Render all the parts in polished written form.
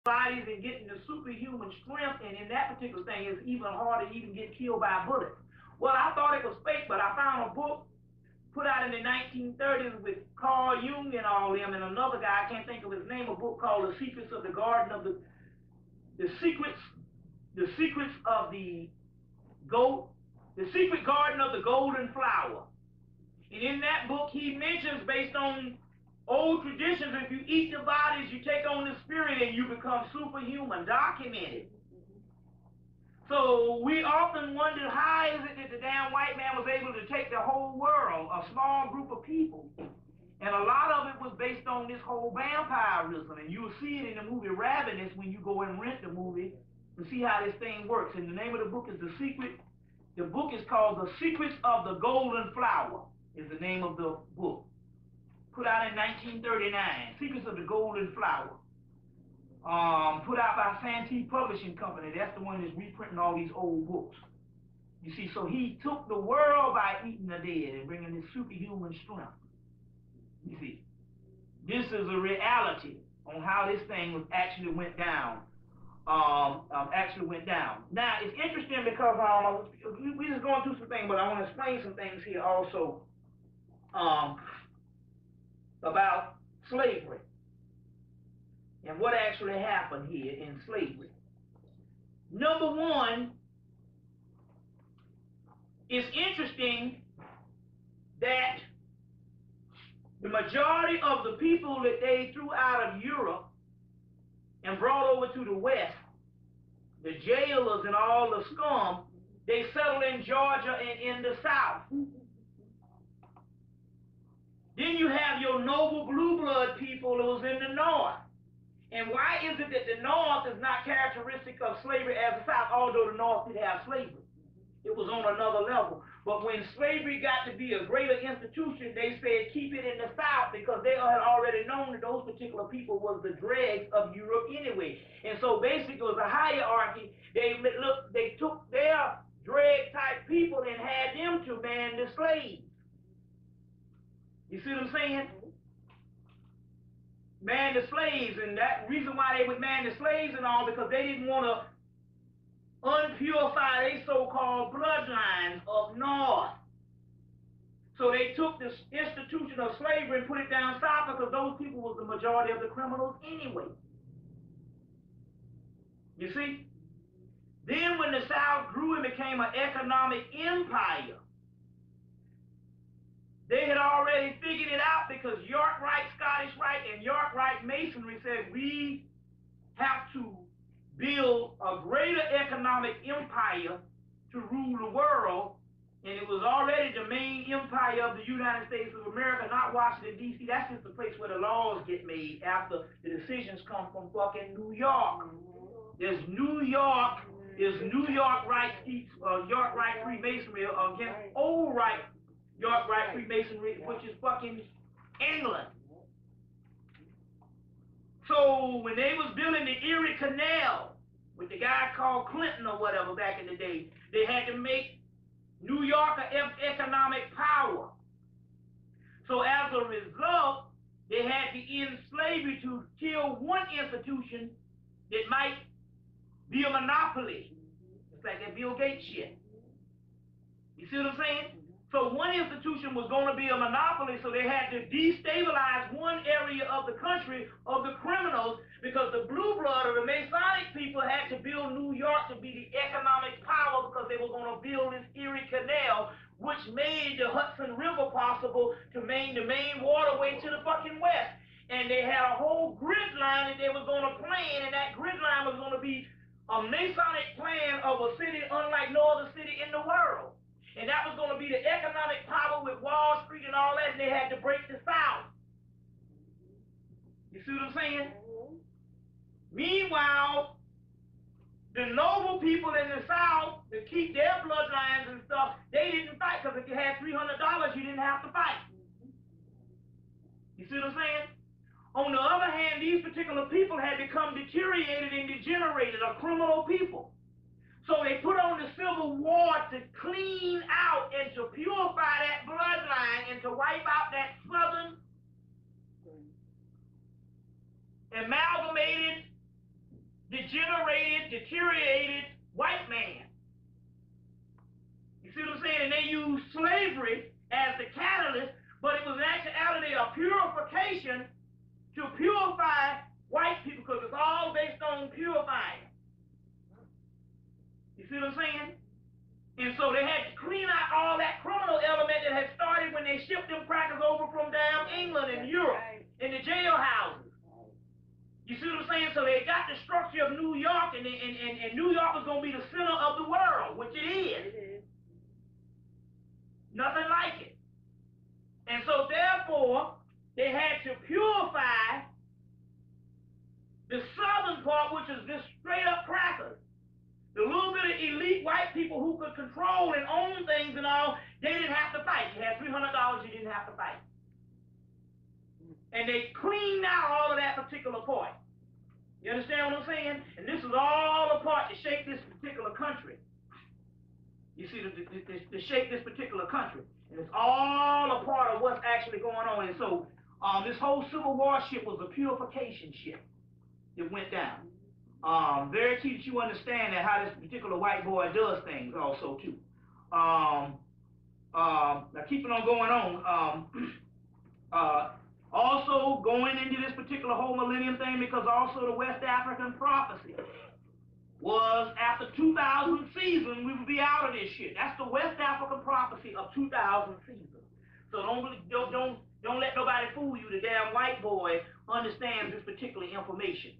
bodies and getting the superhuman strength, and in that particular thing, it's even harder to even get killed by a bullet. Well, I thought it was fake, but I found a book put out in the 1930s with Carl Jung and all them, and another guy, I can't think of his name, a book called The Secrets of the Garden of the Secrets of the Secret Garden of the Golden Flower. And in that book, he mentions, based on old traditions, if you eat the bodies, you take on the spirit and you become superhuman, documented. So we often wonder, how is it that the damn white man was able to take the whole world, a small group of people? And a lot of it was based on this whole vampirism. And you'll see it in the movie Ravenous when you go and rent the movie and see how this thing works. And the name of the book is The book is called The Secrets of the Golden Flower, is the name of the book. Put out in 1939, Secrets of the Golden Flower. Put out by Santee Publishing Company. That's the one that's reprinting all these old books. You see, so he took the world by eating the dead and bringing this superhuman strength. You see, this is a reality on how this thing actually went down. Now, it's interesting because we're just going through some things, but I want to explain some things here also about slavery and what actually happened here in slavery. Number one, it's interesting that the majority of the people that they threw out of Europe and brought over to the West, the jailers and all the scum, they settled in Georgia and in the South. Then you have your noble blue blood people that was in the North. And why is it that the North is not characteristic of slavery as the South, although the North did have slavery? It was on another level. But when slavery got to be a greater institution, they said keep it in the South because they had already known that those particular people was the dregs of Europe anyway. And so basically it was a hierarchy. They took their dreg type people and had them to man the slaves. You see what I'm saying? Man the slaves, and that reason why they would man the slaves and all, because they didn't want to unpurify their so-called bloodlines up north. So they took this institution of slavery and put it down south because those people was the majority of the criminals anyway. You see? Then when the South grew and became an economic empire, they had already figured it out because York Rite, Scottish Rite, and York Rite Masonry said we have to build a greater economic empire to rule the world, and it was already the main empire of the United States of America, not Washington, D.C. That's just the place where the laws get made after the decisions come from fucking New York. There's New York Rite, York Rite Freemasonry against Old Rite York Rite Freemasonry, which is fucking England. So when they was building the Erie Canal with the guy called Clinton or whatever back in the day, they had to make New York an economic power. So as a result, they had to end slavery to kill one institution that might be a monopoly. It's like that Bill Gates shit. You see what I'm saying? So one institution was going to be a monopoly, so they had to destabilize one area of the country of the criminals because the blue blood or the Masonic people had to build New York to be the economic power because they were going to build this Erie Canal, which made the Hudson River possible to main the main waterway to the fucking west. And they had a whole grid line that they were going to plan, and that grid line was going to be a Masonic plan of a city unlike no other city in the world. And that was going to be the economic power with Wall Street and all that, and they had to break the South. You see what I'm saying? Meanwhile, the noble people in the South that keep their bloodlines and stuff, they didn't fight because if you had $300, you didn't have to fight. You see what I'm saying? On the other hand, these particular people had become deteriorated and degenerated, a criminal people. So they put on the Civil War to clean out and to purify that bloodline and to wipe out that Southern amalgamated degenerated, deteriorated white man. You see what I'm saying? And they used slavery as the catalyst, but it was in actuality a purification to purify white people, because it's all based on purifying. You see what I'm saying? And so they had to clean out all that criminal element that had started when they shipped them crackers over from damn England and Europe in the jailhouses. You see what I'm saying? So they got the structure of New York, and New York was going to be the center of the world, which it is. Nothing like it. And so therefore, they had to purify the southern part, which is just straight up crackers. The little bit of elite white people who could control and own things and all, they didn't have to fight. You had $300, you didn't have to fight. And they cleaned out all of that particular part. You understand what I'm saying? And this is all a part to shape this particular country. You see, to shape this particular country. And it's all a part of what's actually going on. And so this whole Civil War shit was a purification shit. It went down. Very key that you understand that how this particular white boy does things also too. Now keeping on going on, also going into this particular whole millennium thing, because also the West African prophecy was after 2000 season we would be out of this shit. That's the West African prophecy of 2000 season. So don't let nobody fool you. The damn white boy understands this particular information.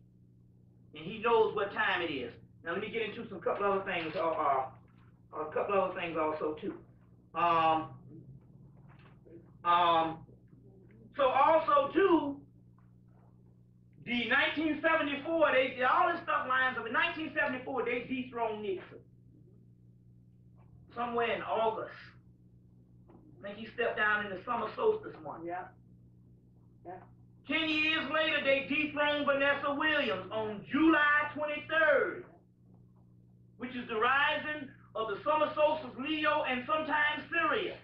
And he knows what time it is. Now let me get into some couple other things, a couple other things also too. So also too, the 1974, all this stuff lines up. In 1974, they dethroned Nixon. Somewhere in August. I think he stepped down in the summer solstice one. Yeah. 10 years later, they dethroned Vanessa Williams on July 23rd, which is the rising of the summer solstice Leo and sometimes Sirius.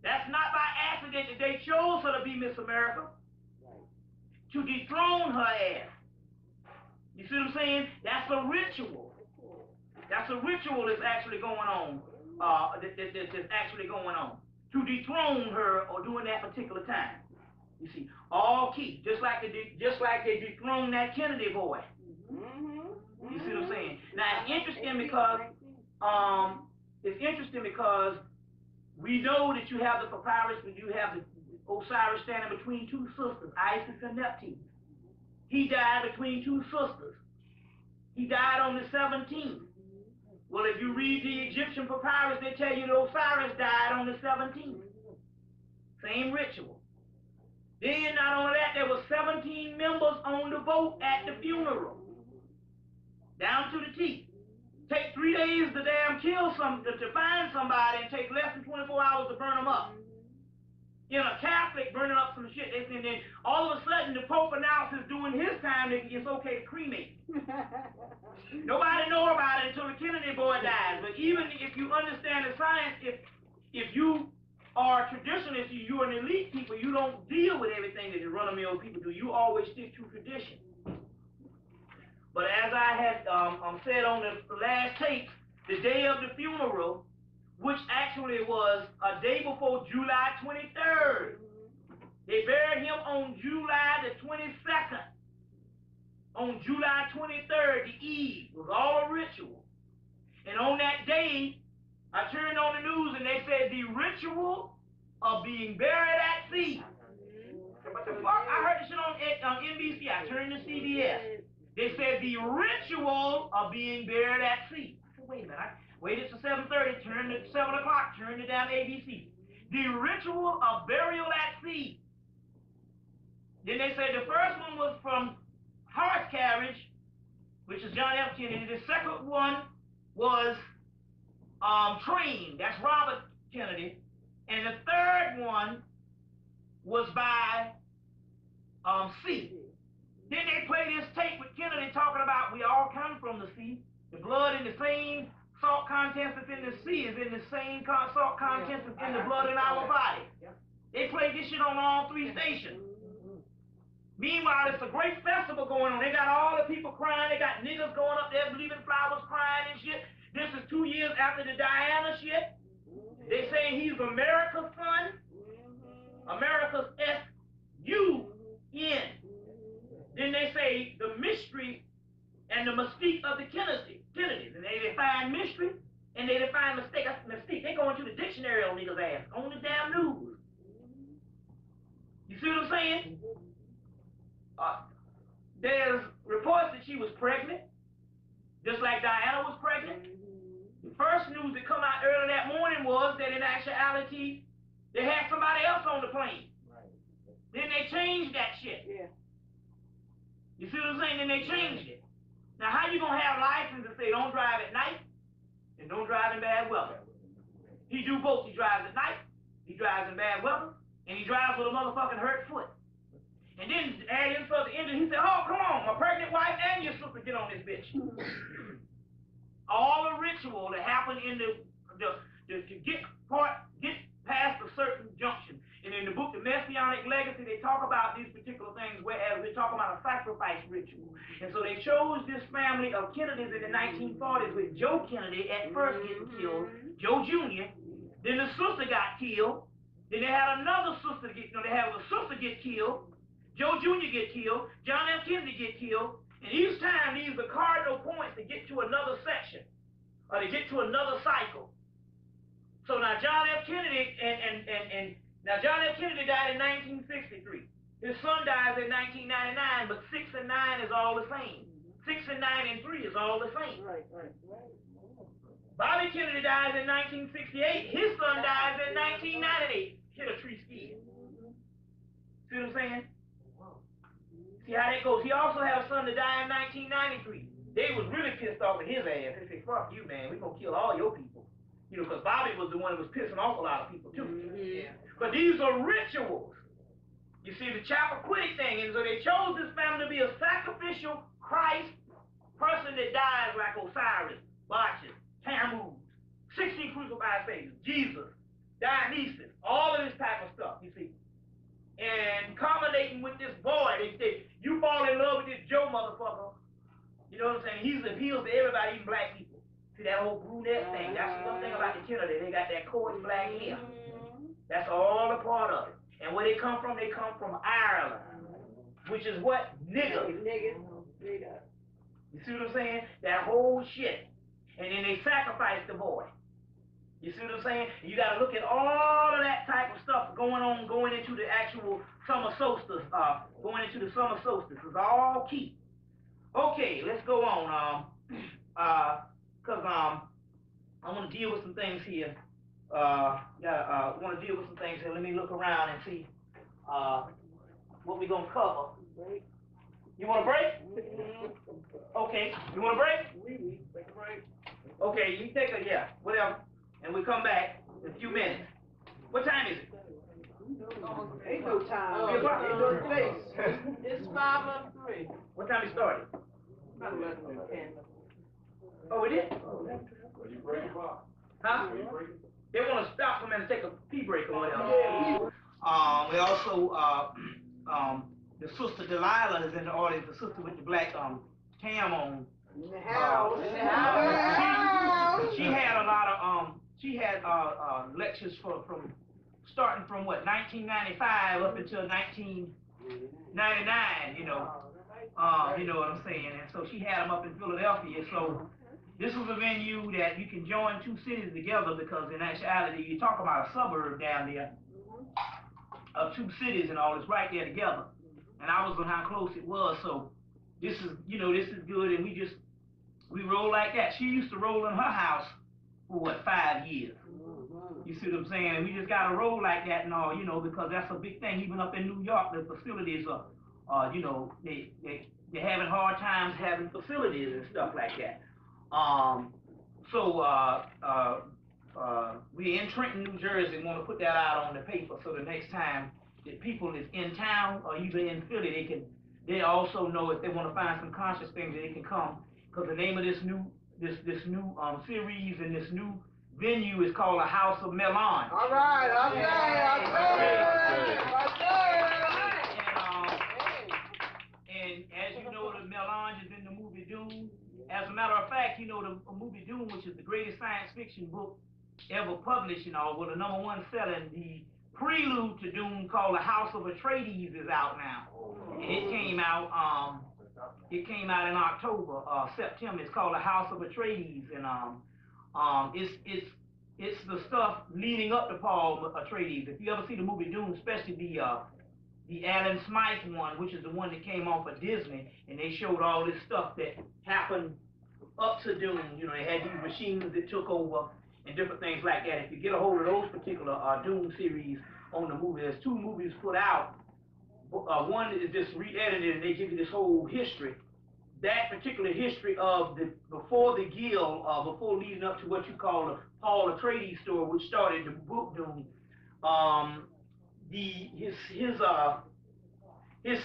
That's not by accident that they chose her to be Miss America, to dethrone her ass. You see what I'm saying? That's a ritual. That's a ritual that's actually going on. That's actually going on to dethrone her or during that particular time. You see, all key, just like they dethroned that Kennedy boy. You see what I'm saying? Now it's interesting because we know that you have the papyrus, but you have the Osiris standing between two sisters, Isis and Neptune. He died between two sisters. He died on the 17th. Well, if you read the Egyptian papyrus, they tell you that Osiris died on the 17th. Same ritual. Then, not only that, there were 17 members on the boat at the funeral. Down to the T. Take 3 days to damn kill to find somebody, and take less than 24 hours to burn them up. You know, Catholic burning up some shit. And then all of a sudden, the Pope announces during his time that it's okay to cremate. Nobody know about it until the Kennedy boy dies. But even if you understand the science, if you are traditionalists, you're an elite people, you don't deal with everything that the run-of-the-mill people do. You always stick to tradition. But as I had said on the last tape, the day of the funeral, which actually was a day before July 23rd, they buried him on July the 22nd. On July 23rd, the eve, was all a ritual. And on that day, I turned on the news and they said the ritual of being buried at sea. What the fuck? I heard this shit on NBC. I turned to CBS. They said the ritual of being buried at sea. I said, wait a minute. I waited till 7:30, turned to 7 o'clock, turned it down to ABC. The ritual of burial at sea. Then they said the first one was from horse carriage, which is John F. Kennedy. The second one was train. That's Robert Kennedy. And the third one was by sea. Then they play this tape with Kennedy talking about we all come from the sea. The blood in the same salt contents that's in the sea is in the same salt contents that's in the blood in our body. They play this shit on all 3 stations. Meanwhile, it's a great festival going on. They got all the people crying. They got got niggas going up there leaving flowers, crying and shit. This is 2 years after the Diana shit. They say he's America's son. America's S-U-N. Then they say the mystery and the mystique of the Kennedys. And they define mystery and they define mistake. They go into the dictionary on niggas' ass, on the damn news. You see what I'm saying? There's reports that she was pregnant, just like Diana was pregnant. The first news that come out early that morning was that in actuality, they had somebody else on the plane. Right. Then they changed that shit. Yeah. You see what I'm saying? Then they changed it. Now, how you gonna have license and say don't drive at night and don't drive in bad weather? He do both. He drives at night, he drives in bad weather, and he drives with a motherfucking hurt foot. And then add in for the engine, he said, oh, come on, my pregnant wife and your sister get on this bitch. All the ritual that happened in to get past a certain junction. And in the book, The Messianic Legacy, they talk about these particular things, whereas we're talking about a sacrifice ritual. And so they chose this family of Kennedys in the 1940s with Joe Kennedy at first getting killed, Joe Jr., then the sister got killed, then they had another sister get, they had a sister get killed, Joe Jr. get killed, John F. Kennedy get killed, and each time these are cardinal points to get to another section, or to get to another cycle. So now John F. Kennedy now John F. Kennedy died in 1963. His son dies in 1999, but 6 and 9 is all the same. 6 and 9 and 3 is all the same. Right. Bobby Kennedy dies in 1968. His son dies in 1998. Hit a tree skid. See what I'm saying? See how that goes. He also had a son that died in 1993. They was really pissed off at his ass. They said, fuck you, man. We're going to kill all your people. You know, because Bobby was the one that was pissing off a lot of people, too. Yeah. But these are rituals. You see, the Chappaquiddick thing, and so they chose this family to be a sacrificial Christ person that dies like Osiris, Bacchus, Tammuz, 16 crucified saviors, Jesus, Dionysus, all of this type of stuff, you see. And culminating with this boy, they say, you fall in love with this Joe motherfucker. You know what I'm saying? He's appeals to everybody, even black people. See that whole brunette thing? That's the thing about the Kennedy. They got that coarse black hair. That's all a part of it. And where they come from Ireland, which is what? Niggas. You see what I'm saying? That whole shit. And then they sacrifice the boy. You see what I'm saying? You got to look at all of that type of stuff going into the actual summer solstice, going into the summer solstice. It's all key. Okay, let's go on. Because I want to deal with some things here. Want to deal with some things here. Let me look around and see what we're going to cover. You want a break? Okay. You want a break? Take a break. Okay, you take a, whatever. And we come back in a few minutes. What time is it? Ain't no time. It's 5:03. What time we started? About 11:10. Oh, we did? Huh? They want to stop them and take a pee break or whatever. We also, the sister Delilah is in the audience, the sister with the black tam on. In the house. She had a lot of, lectures from starting from what, 1995 up until 1999, you know what I'm saying? And so she had them up in Philadelphia. So this was a venue that you can join two cities together because in actuality, you talk about a suburb down there of two cities and all this right there together. And I was on how close it was. So this is good. And we roll like that. She used to roll in her house for what, 5 years. You see what I'm saying? And we just got to roll like that and all, because that's a big thing. Even up in New York, the facilities are, they're having hard times having facilities and stuff like that. We're in Trenton, New Jersey, want to put that out on the paper so the next time that people is in town or even in Philly, they also know if they want to find some conscious things that they can come, because the name of this new series and this new venue is called a House of Melanin. All right. And as you know, the Melanin is in the movie Doom. as a matter of fact, you know, the movie Doom, which is the greatest science fiction book ever published, you know, with a #1 selling, the prelude to Doom called The House of Atreides is out now. And it came out in October, September. It's called The House of Atreides, and it's the stuff leading up to Paul Atreides. If you ever see the movie Doom, especially the Alan Smythe one, which is the one that came off of Disney, and they showed all this stuff that happened up to Doom. You know, they had these machines that took over and different things like that. If you get a hold of those particular Doom series on the movie, there's 2 movies put out. One is just re-edited, and they give you this whole history. That particular history of before the Guild, before leading up to what you call the Paul Atreides story, which started the book Doom. His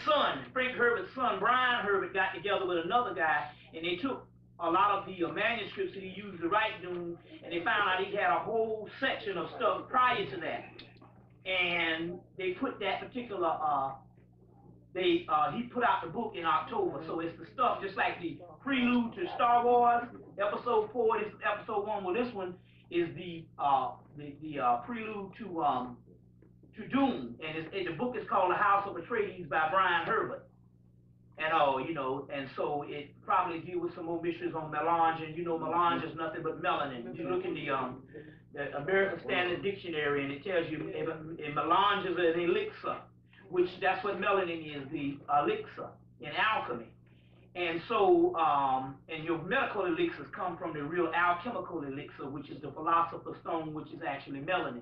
son, Frank Herbert's son, Brian Herbert, got together with another guy, and they took a lot of the manuscripts that he used to write Doom, and they found out he had a whole section of stuff prior to that, and they put that particular he put out the book in October, so it's the stuff just like the prelude to Star Wars, Episode 4. This is Episode 1. Well, this one is the prelude to Doom, and the book is called The House of Atreides by Brian Herbert, and you know, and so it probably deals with some more mysteries on melange, and you know, melange is nothing but melanin. You look in the American Standard Dictionary, and it tells you melange is an elixir, which that's what melanin is, the elixir in alchemy. And so, and your medical elixirs come from the real alchemical elixir, which is the philosopher's stone, which is actually melanin.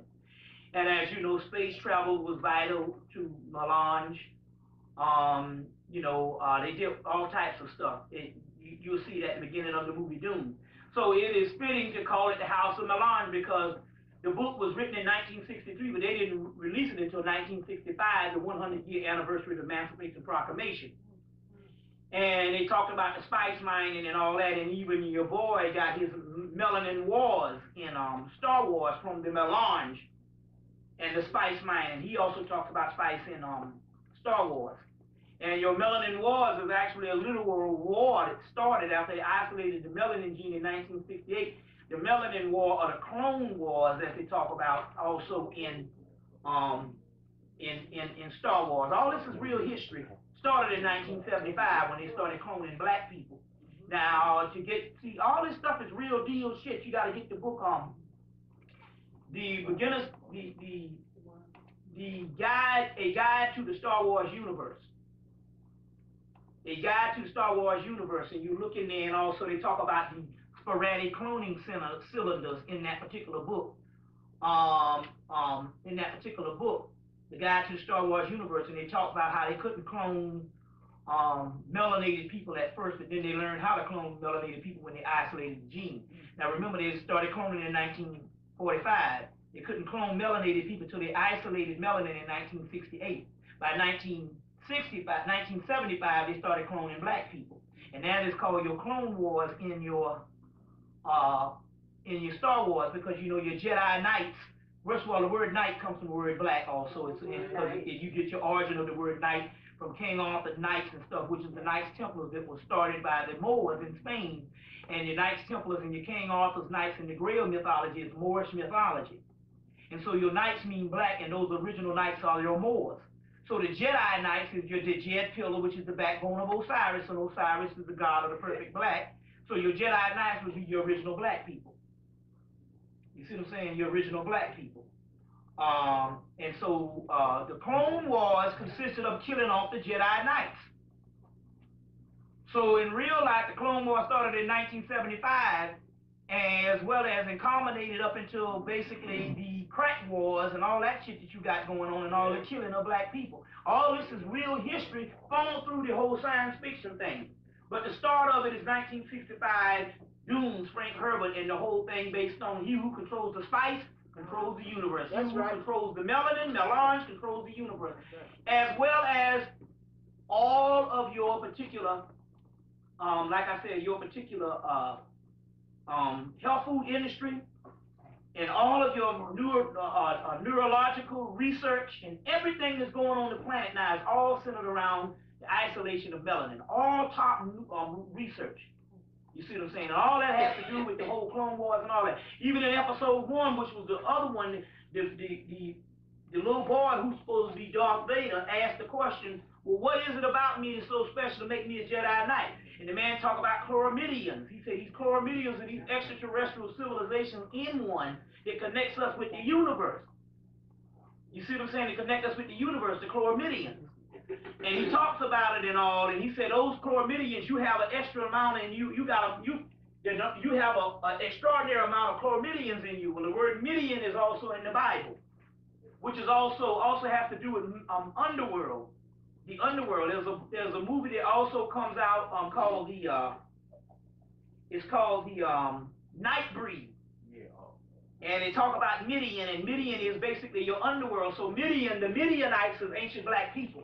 And as you know, space travel was vital to melange. You know, they did all types of stuff. You'll see that at the beginning of the movie Doom. So it is fitting to call it the House of Melange, because the book was written in 1963, but they didn't release it until 1965, the 100-year anniversary of the Emancipation Proclamation. And they talked about the spice mining and all that, and even your boy got his Melanin Wars in Star Wars from the melange and the spice mining. He also talks about spice in Star Wars. And your Melanin Wars is actually a literal war that started after they isolated the melanin gene in 1968. The Melanin War, or the Clone Wars, as they talk about also in Star Wars. All this is real history. Started in 1975 when they started cloning black people. Now, see, all this stuff is real deal shit. You got to get the book on the beginners, a guide to the Star Wars universe. A guide to the Star Wars universe, and you look in there, and also they talk about the sporadic cloning cylinders in that particular book. The Guide to the Star Wars Universe, and they talk about how they couldn't clone melanated people at first, but then they learned how to clone melanated people when they isolated the gene. Now remember, they started cloning in 1945. They couldn't clone melanated people until they isolated melanin in 1968. By 1975, they started cloning black people, and that is called your Clone Wars in your Star Wars, because you know your Jedi Knights. First of all, the word knight comes from the word black also. It's you get your origin of the word knight from King Arthur's Knights and stuff, which is the Knights Templars that was started by the Moors in Spain. And your Knights Templars and your King Arthur's Knights in the Grail mythology is Moorish mythology. And so your knights mean black, and those original knights are your Moors. So the Jedi Knights is the Jed pillar, which is the backbone of Osiris, and Osiris is the god of the perfect black. So your Jedi Knights would be your original black people. You see what I'm saying? Your original black people. And so the Clone Wars consisted of killing off the Jedi Knights. So in real life, the Clone Wars started in 1975, as well as and culminated up until basically the crack wars and all that shit that you got going on, and all the killing of black people. All this is real history funneled through the whole science fiction thing. But the start of it is 1965, Doom's Frank Herbert, and the whole thing based on he who controls the spice controls the universe. He who controls the melanin, melange, controls the universe. As well as all of your particular, like I said, your particular health food industry, and all of your neurological research, and everything that's going on the planet now is all centered around the isolation of melanin. All top research You see what I'm saying? And all that has to do with the whole Clone Wars and all that. Even in episode 1, which was the other one, the little boy who's supposed to be Darth Vader asked the question, well, what is it about me that's so special to make me a Jedi Knight? And the man talked about chloromidians. He said these chloromidians are these extraterrestrial civilizations in one that connects us with the universe. You see what I'm saying? They connect us with the universe, the chloromidians. And he talks about it and all, and he said those chloromidians, you have an extra amount, and you have an extraordinary amount of chloromidians in you. Well, the word midian is also in the Bible, which is also has to do with underworld. The underworld. There's a movie that also comes out called the Nightbreed. And they talk about Midian, and Midian is basically your underworld. So Midian, the Midianites is ancient black people.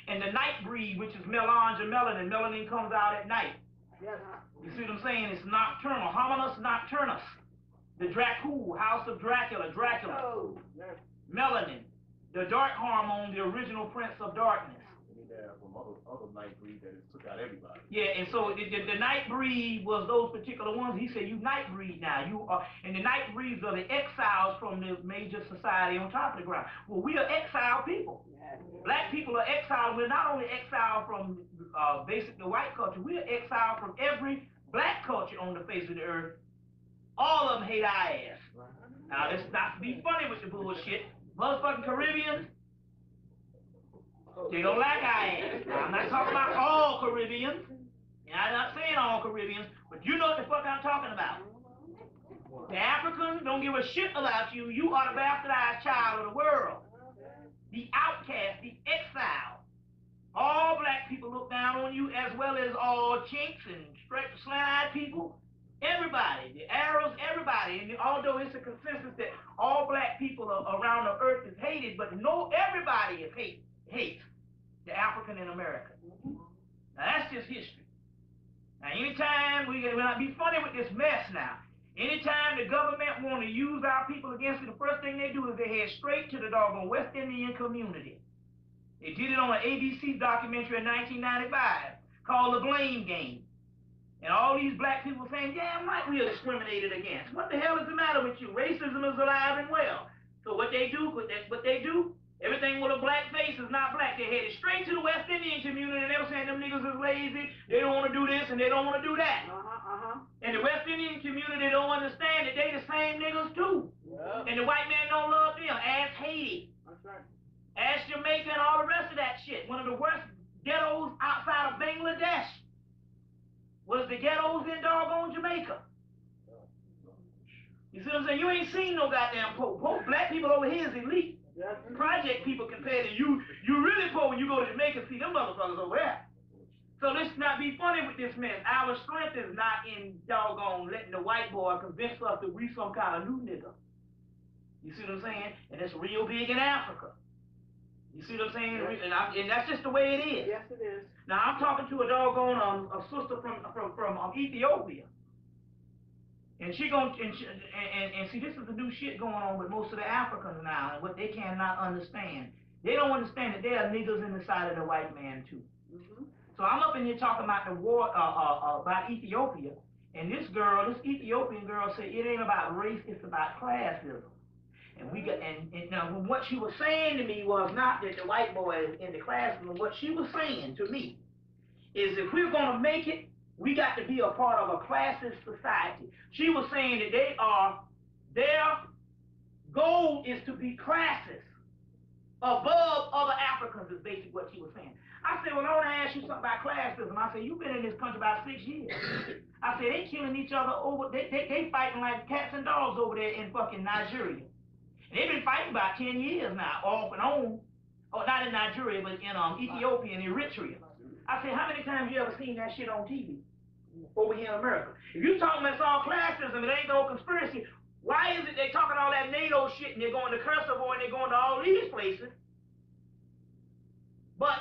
And the Nightbreed, which is melange and melanin. Melanin comes out at night. You see what I'm saying? It's nocturnal. Hominus nocturnus. The Dracul, House of Dracula, Dracula. Melanin. The dark hormone, the original prince of darkness. From other Nightbreed that took out everybody. Yeah, and so the Nightbreed was those particular ones. He said, you Nightbreed now. You are, and the Nightbreeds are the exiles from the major society on top of the ground. Well, we are exiled people. Black people are exiled. We're not only exiled from basically white culture, we are exiled from every black culture on the face of the earth. All of them hate our ass. Now, let's not be funny with the bullshit. Motherfucking Caribbeans, they don't like our ass. Now, I'm not talking about all Caribbeans. And I'm not saying all Caribbeans, but you know what the fuck I'm talking about. The Africans don't give a shit about you. You are the bastardized child of the world. The outcast, the exile. All black people look down on you, as well as all chinks and slant-eyed people. Everybody, the Arabs, everybody. And although it's a consensus that all black people around the earth is hated, but no, everybody is hates the African in America. Now that's just history. Now anytime we'll not be funny with this mess now. Anytime the government want to use our people against it, the first thing they do is they head straight to the doggone West Indian community. They did it on an ABC documentary in 1995 called The Blame Game. And all these black people saying, yeah, Mike, we are discriminated against. What the hell is the matter with you? Racism is alive and well. So what they do, everything with a black face is not black. They headed straight to the West Indian community, and they were saying them niggas is lazy, they don't want to do this, and they don't want to do that. And the West Indian community don't understand that they the same niggas too. And the white man don't love them. Ass Haiti. That's right. Ass Jamaica and all the rest of that shit. One of the worst ghettos outside of Bangladesh was the ghettos in doggone Jamaica. You see what I'm saying? You ain't seen no goddamn poor. Black people over here is elite. Project people compared to you. You really poor when you go to Jamaica and see them motherfuckers over there. So let's not be funny with this mess. Our strength is not in doggone letting the white boy convince us that we some kind of new nigga. You see what I'm saying? And it's real big in Africa. You see what I'm saying? Yes. And that's just the way it is. Yes, it is. Now I'm talking to a doggone a sister from Ethiopia. And she gon' and see, this is the new shit going on with most of the Africans now, and what they cannot understand. They don't understand that there are niggas in the side of the white man too. So I'm up in here talking about the war about Ethiopia, and this Ethiopian girl said it ain't about race, it's about classism. And we got and now what she was saying to me was not that the white boy is in the classroom. What she was saying to me is if we're gonna make it, we got to be a part of a classist society. She was saying that their goal is to be classist above other Africans, is basically what she was saying. I said, well, I want to ask you something about classism. I said, you've been in this country about 6 years. I said, they killing each other over, they fighting like cats and dogs over there in fucking Nigeria. And they've been fighting about 10 years now, off and on. Oh, not in Nigeria, but in Ethiopia and Eritrea. I said, how many times you ever seen that shit on TV over here in America? If you talking about all classism, it ain't no conspiracy. Why is it they talking all that NATO shit and they're going to Kosovo and they're going to all these places, but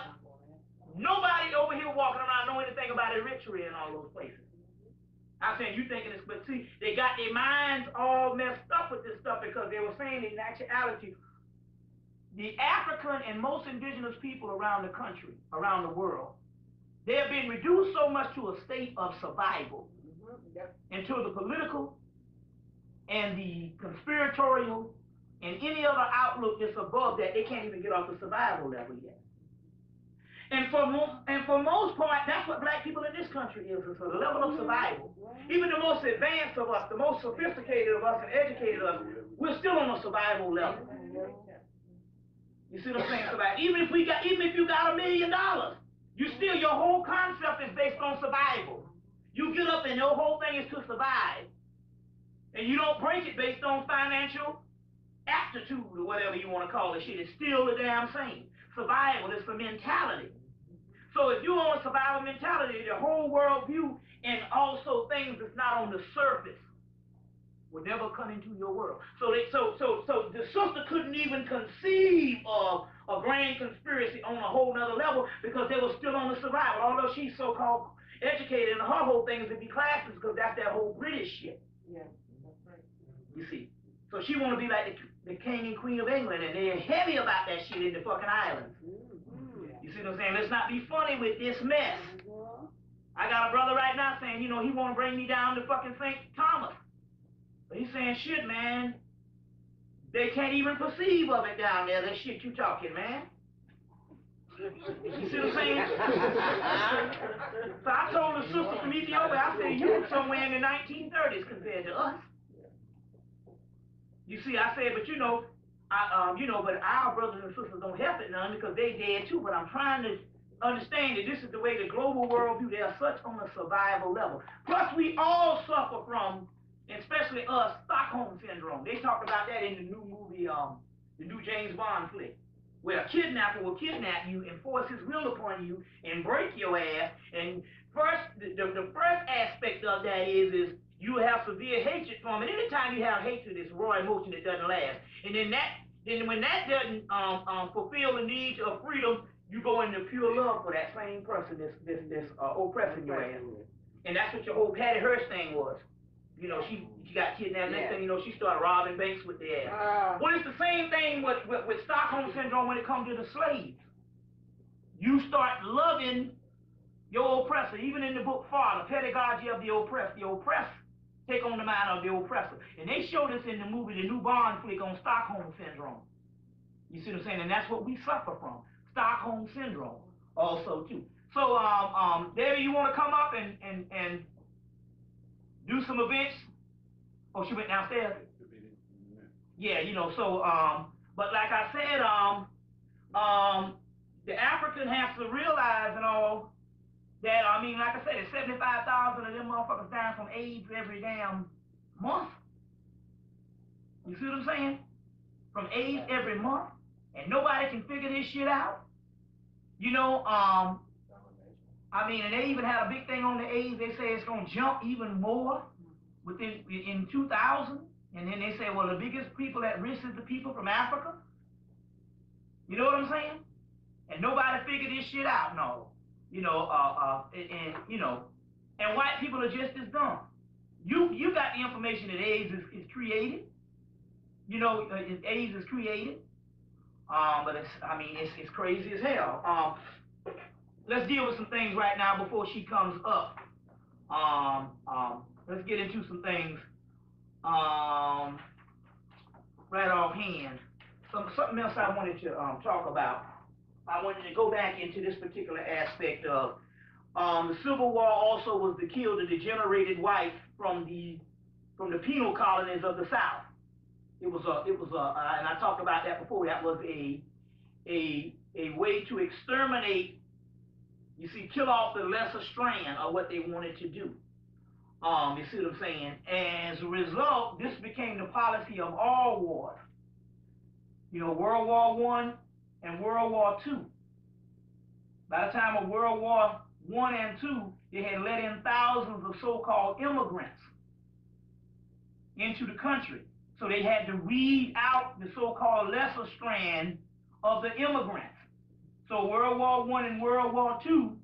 nobody over here walking around know anything about Eritrea and all those places? I'm saying you thinking this, but see, they got their minds all messed up with this stuff because they were saying in actuality, the African and most indigenous people around the country, around the world, they have been reduced so much to a state of survival into the political and the conspiratorial and any other outlook that's above that, they can't even get off the survival level yet. And for most part, that's what black people in this country is. It's a level of survival. Even the most advanced of us, the most sophisticated of us and educated of us, we're still on a survival level. You see what I'm saying? Even if you got $1 million, your whole concept is based on survival. You get up and your whole thing is to survive. And you don't break it based on financial aptitude or whatever you want to call it. Shit, it's still the damn same. Survival is the mentality. So if you're on a survival mentality, the whole world view and also things that's not on the surface will never come into your world. So the sister couldn't even conceive of a grand conspiracy on a whole nother level because they were still on the survival. Although she's so-called educated, and her whole thing is to be classes because that's that whole British shit. Yeah, that's right. You see. So she want to be like the king and queen of England, and they're heavy about that shit in the fucking islands. You see what I'm saying? Let's not be funny with this mess. I got a brother right now saying, he want to bring me down to fucking St. Thomas. But he's saying, shit, man, they can't even perceive of it down there, that shit you talking, man. You see what I'm saying? So I told the sister from Ethiopia, I said, you somewhere in the 1930s compared to us. You see, I said, but but our brothers and sisters don't help it none because they dead too. But I'm trying to understand that this is the way the global world view. They are such on a survival level. Plus, we all suffer from, especially us, Stockholm Syndrome. They talked about that in the new movie, the new James Bond flick, where a kidnapper will kidnap you and force his will upon you and break your ass. And first, the first aspect of that is you have severe hatred for him. And anytime you have hatred, it's raw emotion that doesn't last. And then when that doesn't fulfill the needs of freedom, you go into pure love for that same person that's oppressing your ass. And that's what your whole Patty Hearst thing was. She got kidnapped. Next thing you know, she started robbing banks with the ass. Well, it's the same thing with Stockholm Syndrome when it comes to the slaves. You start loving your oppressor. Even in the book Father, Pedagogy of the Oppressed take on the mind of the oppressor. And they showed us in the movie, the new Bond flick on Stockholm Syndrome. You see what I'm saying? And that's what we suffer from. Stockholm Syndrome also too. So Debbie, you want to come up and do some events? Oh, she went downstairs? Yeah, but like I said, the African has to realize and all that, like I said, it's 75,000 of them motherfuckers dying from AIDS every damn month. You see what I'm saying? From AIDS every month. And nobody can figure this shit out. And they even had a big thing on the AIDS. They say it's going to jump even more in 2000. And then they say, well, the biggest people at risk is the people from Africa. You know what I'm saying? And nobody figured this shit out, no. And white people are just as dumb. You got the information that AIDS is created. AIDS is created. But it's crazy as hell. Let's deal with some things right now before she comes up. Let's get into some things right offhand. Something else I wanted to talk about. I wanted to go back into this particular aspect of the Civil War. Also was to kill the degenerated white from the penal colonies of the South. It was and I talked about that before. That was a way to exterminate. You see, kill off the lesser strand of what they wanted to do. You see what I'm saying? As a result, this became the policy of all wars. World War I and World War II. By the time of World War I and II, they had let in thousands of so-called immigrants into the country. So they had to weed out the so-called lesser strand of the immigrants. So World War I and World War II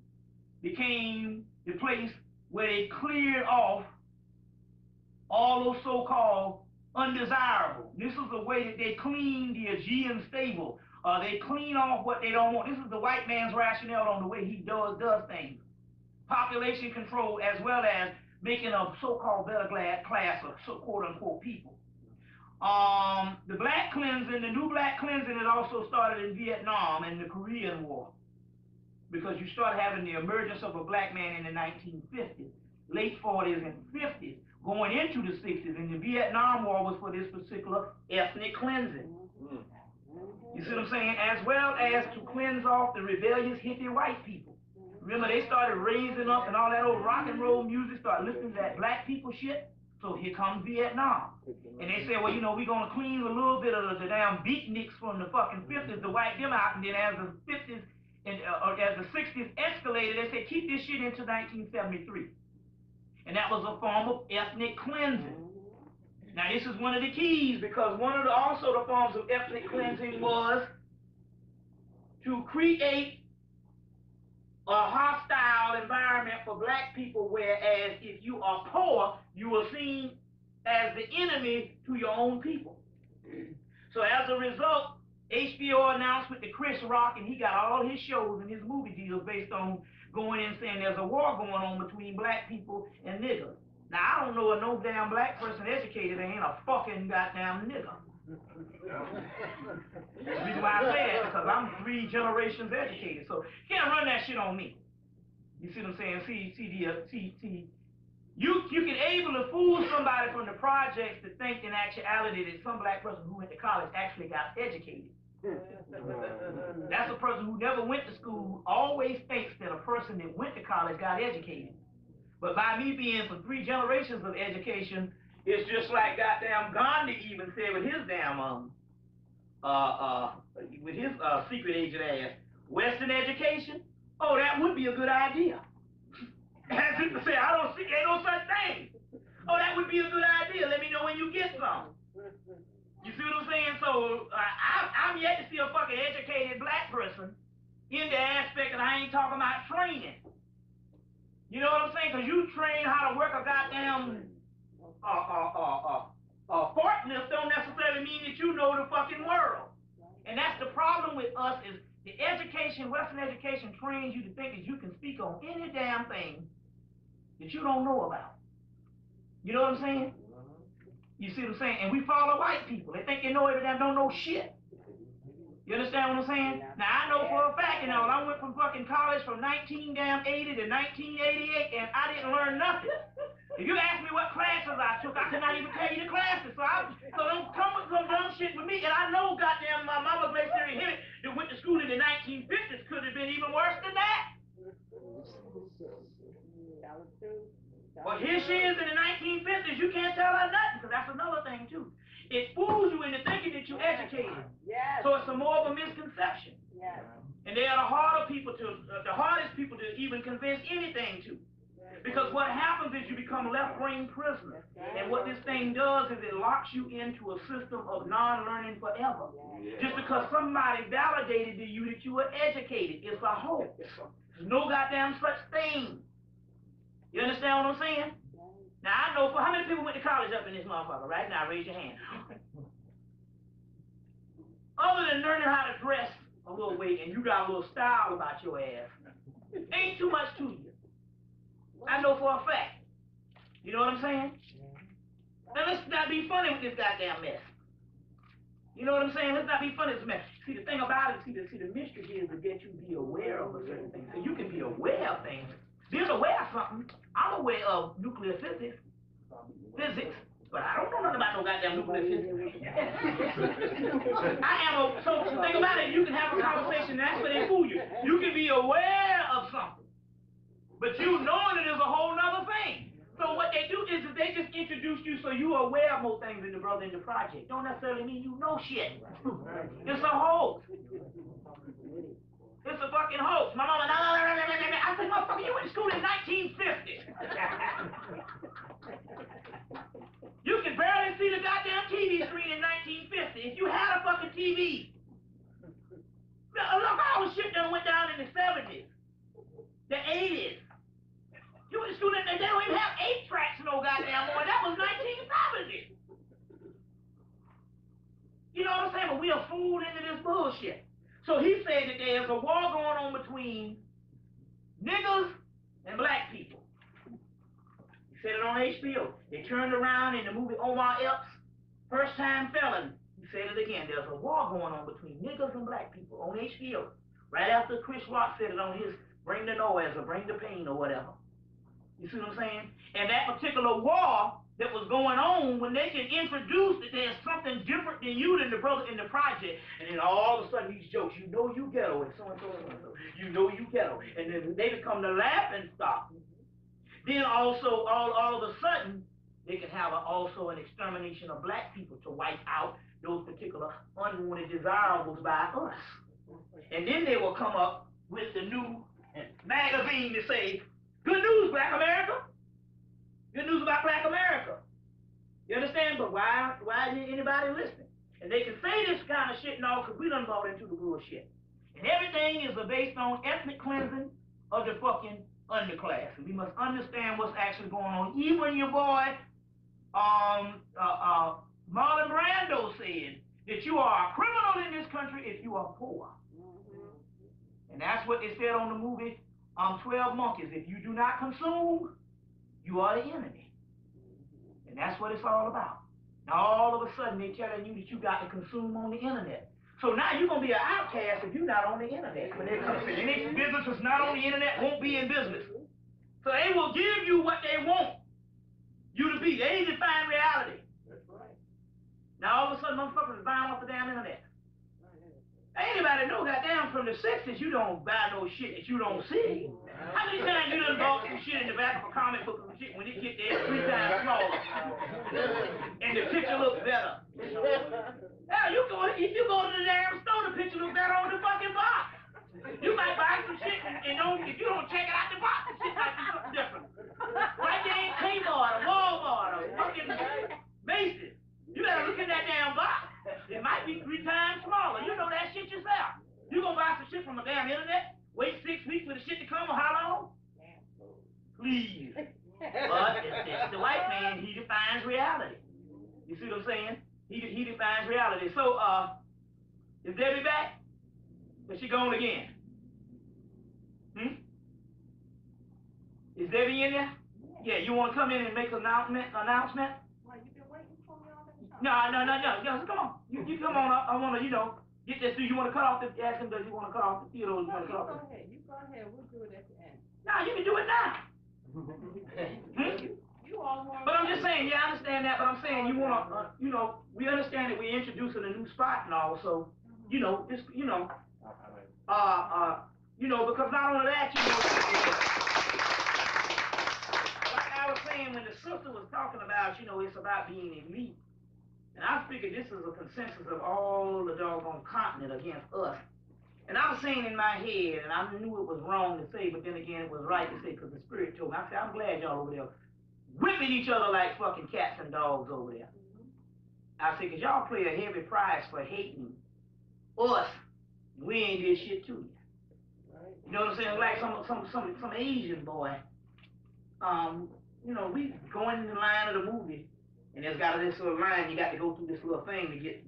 became the place where they cleared off all those so-called undesirable. This is the way that they clean the Aegean stable. They clean off what they don't want. This is the white man's rationale on the way he does things. Population control as well as making a so-called better class of quote-unquote people. The black cleansing, the new black cleansing, it also started in Vietnam and the Korean War, because you start having the emergence of a black man in the 1950s, late 40s and 50s, going into the 60s, and the Vietnam War was for this particular ethnic cleansing. You see what I'm saying? As well as to cleanse off the rebellious hippie white people. Remember, they started raising up and all that old rock and roll music, started listening to that black people shit. So here comes Vietnam. And they said, well, you know, we're going to clean a little bit of the damn beatniks from the fucking 50s to wipe them out. And then as the 50s and as the 60s escalated, they said, keep this shit into 1973. And that was a form of ethnic cleansing. Now, this is one of the keys, because one of the also the forms of ethnic cleansing was to create a hostile environment for black people, whereas if you are poor, you are seen as the enemy to your own people. So as a result, HBO announced with the Chris Rock, and he got all his shows and his movie deals based on going in saying there's a war going on between black people and niggas. Now, I don't know a no damn black person educated that ain't a fucking goddamn nigga. The reason why I say that, because I'm 3 generations educated, so you can't run that shit on me. You see what I'm saying? See, you can able to fool somebody from the projects to think in actuality that some black person who went to college actually got educated. That's a person who never went to school always thinks that a person that went to college got educated. But by me being from 3 generations of education, it's just like goddamn Gandhi even said with his damn secret agent ass, Western education. Oh, that would be a good idea. As people say, I don't see, ain't no such thing. Oh, that would be a good idea. Let me know when you get some. You see what I'm saying? So I'm yet to see a fucking educated black person in the aspect that I ain't talking about training. You know what I'm saying? Because you train how to work a goddamn forklift don't necessarily mean that you know the fucking world. And that's the problem with us is the education, Western education trains you to think that you can speak on any damn thing that you don't know about. You know what I'm saying? You see what I'm saying? And we follow white people. They think they know everything, don't know shit. You understand what I'm saying? Now, I know for a fact, you know, I went from fucking college from 1980 to 1988, and I didn't learn nothing. If you ask me what classes I took, I could not even tell you the classes. So don't come with some dumb shit with me. And I know goddamn my mama Black Sirius Hemmitt that went to school in the 1950s could have been even worse than that. Well, here she is in the 1950s. You can't tell her nothing, because that's another thing, too. It fools you into thinking that you're educated. Yes. So it's more of a misconception. Yes. And they are the hardest people to even convince anything to. Because what happens is you become left-brain prisoner. And what this thing does is it locks you into a system of non-learning forever. Just because somebody validated to you that you were educated. It's a hoax. There's no goddamn such thing. You understand what I'm saying? Now, I know for how many people went to college up in this motherfucker right now? Raise your hand. Other than learning how to dress a little way and you got a little style about your ass, ain't too much to you. I know for a fact. You know what I'm saying? Now, let's not be funny with this goddamn mess. You know what I'm saying? Let's not be funny with this mess. See, the thing about it, see, the mystery here is to get you to be aware of a certain thing. So you can be aware of things. Being aware of something, I'm aware of nuclear physics, but I don't know nothing about no goddamn nuclear physics. So the thing about it, you can have a conversation, that's where they fool you. You can be aware of something, but you knowing it is a whole nother thing. So what they do is they just introduce you so you are aware of more things in the project. Don't necessarily mean you know shit. It's a hoax. It's a fucking hoax. My mama, I said, motherfucker, you went to school in 1950. You can barely see the goddamn TV screen in 1950. If you had a fucking TV. Look, all the shit that went down in the 70s, the 80s. You went to school and they don't even have 8 tracks no goddamn more. That was 1970. You know what I'm saying? But we are fooled into this bullshit. So he said that there's a war going on between niggers and black people. You said it on HBO. They turned around in the movie Omar Epps, First Time Felon. He said it again. There's a war going on between niggas and black people on HBO. Right after Chris Rock said it on his Bring the Noise or Bring the Pain or whatever. You see what I'm saying? And that particular war that was going on, when they can introduce that there's something different than you than the brother in the project, and then all of a sudden these jokes, you know you ghetto, and so and so and so, you know you ghetto, and then they become the laughing stock. Then also, all of a sudden, they can have also an extermination of black people to wipe out those particular unwanted desirables by us. And then they will come up with the new magazine to say, good news, Black America. Good news about Black America. You understand? But why isn't anybody listening? And they can say this kind of shit now because we done bought into the bullshit. And everything is based on ethnic cleansing of the fucking underclass. And we must understand what's actually going on. Even your boy, Marlon Brando said that you are a criminal in this country if you are poor. And that's what they said on the movie 12 Monkeys. If you do not consume, you are the enemy. And that's what it's all about. Now all of a sudden they're telling you that you got to consume on the internet. So now you're going to be an outcast if you're not on the internet. When they come in, any business that's not on the internet won't be in business. So they will give you what they want you to be. They define reality. That's right. Now all of a sudden motherfuckers is buying off the damn internet. Anybody know goddamn from the 60s you don't buy no shit that you don't see. How many times you done bought some shit in the back of a comic book and shit when it get there 3 times smaller and the picture looks better? Hell, if you go to the damn store, the picture looks better on the fucking box. You might buy some shit and if you don't check it out the box, the shit might be something different. Right there in Kmart or Walmart or fucking Macy's. You better look at that damn box. It might be 3 times smaller. You know that shit yourself. You gonna buy some shit from the damn internet? Wait 6 weeks for the shit to come or how long? Please. But it's the white man, he defines reality. You see what I'm saying? He defines reality. So, is Debbie back? Is she gone again? Is Debbie in there? Yeah, you want to come in and make an announcement? Well, you've been waiting for me all the time. No, come on. You come on up. I want to, get this through. You want to cut off the, ask him, does you want to cut off the theater or you want to cut off the... You go ahead. We'll do it at the end. No, you can do it now. You all want. But I'm just saying, I understand that, but I'm saying you want to, we understand that we're introducing a new spot and all, so, it's, because not only that, like I was saying when the sister was talking about, it's about being elite. And I figured this is a consensus of all the doggone continent against us. And I was saying in my head, and I knew it was wrong to say, but then again it was right to say because the spirit told me. I said, I'm glad y'all over there whipping each other like fucking cats and dogs over there. I said, because y'all pay a heavy price for hating us. We ain't did shit to you. You know what I'm saying? Like some Asian boy. We going in the line of the movie, and there's got this little line. You got to go through this little thing to get,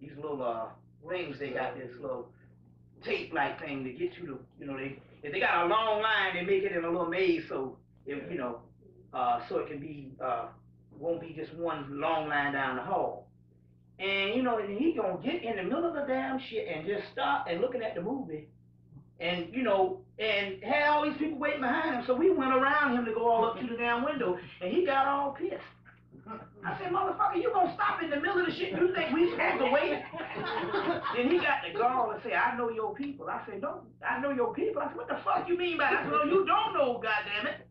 these little things. They got this little tape-like thing to get you to, if they got a long line, they make it in a little maze, so if, so it can be, won't be just one long line down the hall. And and he gonna get in the middle of the damn shit and just stop and looking at the movie, and and had all these people waiting behind him. So we went around him to go all up to the damn window, and he got all pissed. I said, motherfucker, you gonna stop in the middle of the shit? You think we supposed to wait? Then he got the gall and say, I know your people. I said, no, I know your people. I said, what the fuck you mean by that? I said, no, you don't know, goddammit.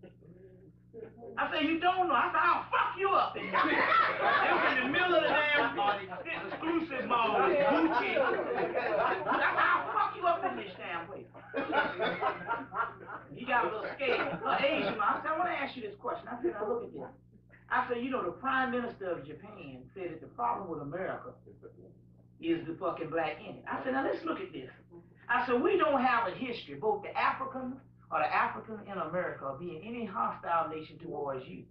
I said, you don't know. I said, I'll fuck you up in there. It was in the middle of the damn exclusive mall, Gucci. I said, I'll fuck you up in this damn place. He got a little scared. Asian man. I said, I want to ask you this question. I said, now look at this. I said, the Prime Minister of Japan said that the problem with America is the fucking black in it. I said, now let's look at this. I said, we don't have a history, both the African or the African in America, of being any hostile nation towards you.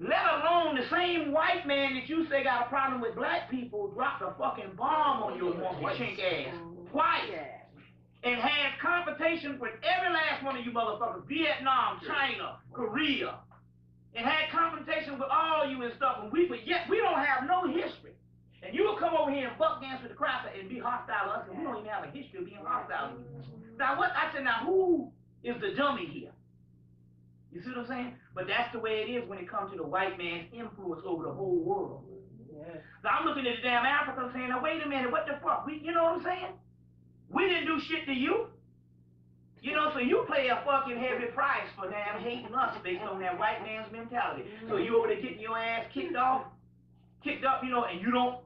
Let alone the same white man that you say got a problem with black people dropped a fucking bomb on your monkey chink ass twice. And had confrontation with every last one of you motherfuckers, Vietnam, China, Korea. and had confrontations with all you and stuff, and but yet we don't have no history. And you will come over here and buck dance with the crowd and be hostile to us, and we don't even have a history of being hostile to you. Now what I said, now who is the dummy here? You see what I'm saying? But that's the way it is when it comes to the white man's influence over the whole world. Yeah. So I'm looking at the damn Africa saying, now wait a minute, what the fuck? You know what I'm saying? We didn't do shit to you. You know, so you pay a fucking heavy price for damn hating us based on that white man's mentality. So you over there getting your ass kicked up, you know, and you don't,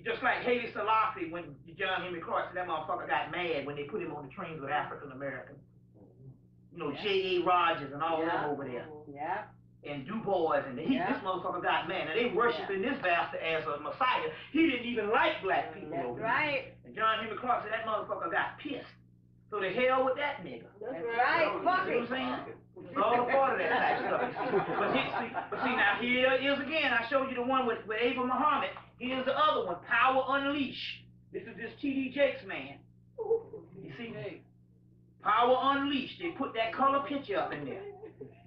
just like Haile Selassie when John Henry Clark said that motherfucker got mad when they put him on the trains with African Americans. You know, J.A. Rogers and all them over there. Yeah. And Du Bois, and this motherfucker got mad. Now they worshiping this bastard as a messiah. He didn't even like black people over there. Right. And John Henry Clark said that motherfucker got pissed. So the hell with that nigga. That's right. Fuck You know what I'm saying? It's all a part of that type of stuff. But see, now here is again, I showed you the one with Abel Muhammad. Here's the other one, Power Unleashed. This is this T.D. Jakes man. You see? Power Unleashed. They put that color picture up in there.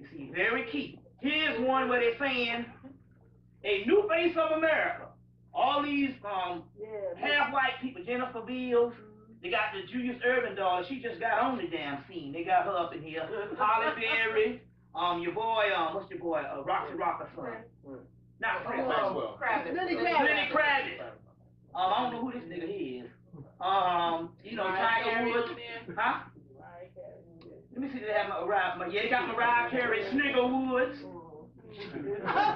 You see, very key. Here's one where they're saying, a new face of America. All these half-white people, Jennifer Beals, they got the Julius Erving daughter. She just got on the damn scene. They got her up in here. Holly Berry, your boy, what's your boy? Roxy Rocker's son. Not Kravitz. Lenny Kravitz. I don't know who this nigga is. You know, Tiger Woods. Huh? Let me see, they have they got Mariah Carey, Snigger Woods. You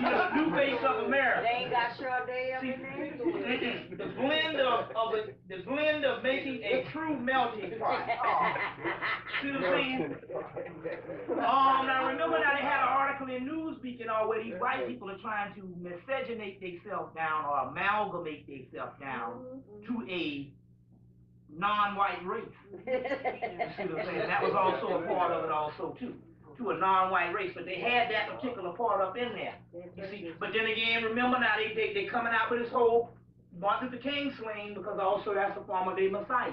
know, new face of America. They ain't got Sade up in there. The blend of making a true melting pot. See what I'm saying? Now remember that they had an article in Newsweek and all where these white people are trying to miscegenate themselves down or amalgamate themselves down to a non-white race. You see what I'm saying? That was also a part of it also too. To a non-white race, but they had that particular part up in there. You see, but then again, remember now they coming out with this whole Martin Luther King slang because also that's a form of their Messiah,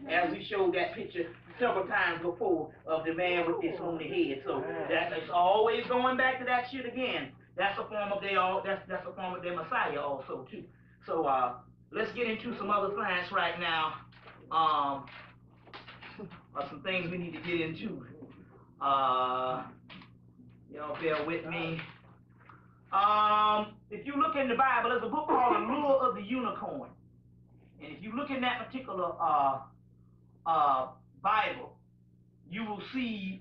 as we showed that picture several times before of the man with this on the head. So that's always going back to that shit again. That's a form of that's a form of their Messiah also too. So let's get into some other science right now. Some things we need to get into. Y'all bear with me. If you look in the Bible, there's a book called The Lure of the Unicorn. And if you look in that particular Bible, you will see,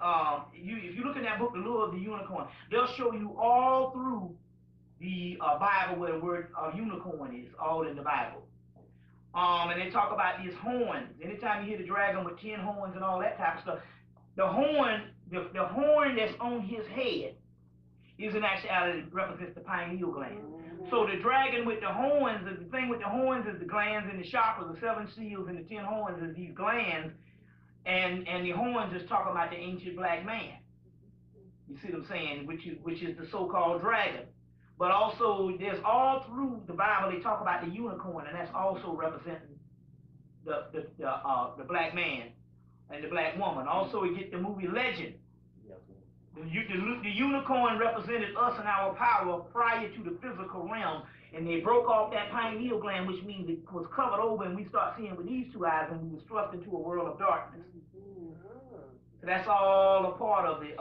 if you look in that book, The Lure of the Unicorn, they'll show you all through the Bible where the word unicorn is, all in the Bible. And they talk about these horns. Anytime you hear the dragon with 10 horns and all that type of stuff, the horn that's on his head is in actuality represents the pineal gland. So the dragon with the horns, the thing with the horns is the glands and the chakras, the 7 seals and the 10 horns is these glands, and the horns is talking about the ancient black man. You see what I'm saying? Which is the so-called dragon. But also there's all through the Bible they talk about the unicorn, and that's also representing the black man and the black woman. Also we get the movie Legend. The unicorn represented us and our power prior to the physical realm, and they broke off that pineal gland, which means it was covered over, and we start seeing with these 2 eyes, and we was thrust into a world of darkness. So that's all a part of it.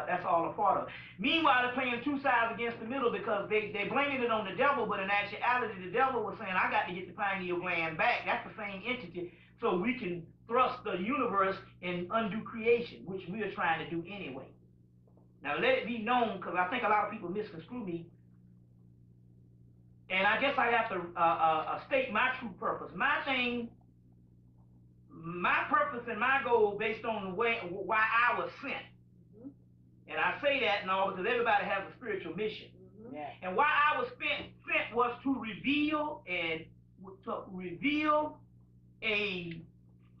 That's all a part of it. Meanwhile, they're playing 2 sides against the middle because they blaming it on the devil, but in actuality, the devil was saying, I got to get the pineal gland back. That's the same entity, so we can thrust the universe and undo creation, which we are trying to do anyway. Now let it be known, because I think a lot of people misconstrue me, and I guess I have to state my true purpose. My purpose and my goal based on why I was sent. And I say that now because everybody has a spiritual mission. And why I was sent was to reveal a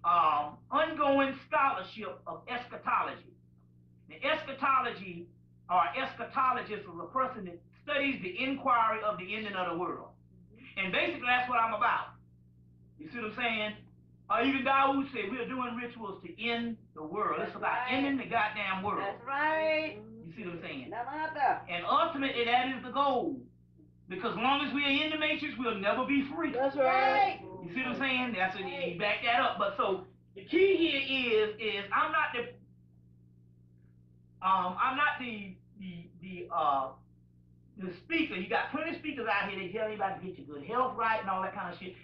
ongoing scholarship of eschatology. The eschatology or eschatologist is a person that studies the inquiry of the ending of the world. And basically that's what I'm about. You see what I'm saying? Even Dawood said we're doing rituals to end the world. It's about ending the goddamn world. That's right. You You see what I'm saying? Nada. And ultimately, that is the goal. Because as long as we are in the matrix, we'll never be free. That's right. You see what I'm saying? That's what you back that up. But so the key here is I'm not the speaker. You got plenty of speakers out here that tell you about to get your good health right and all that kind of shit.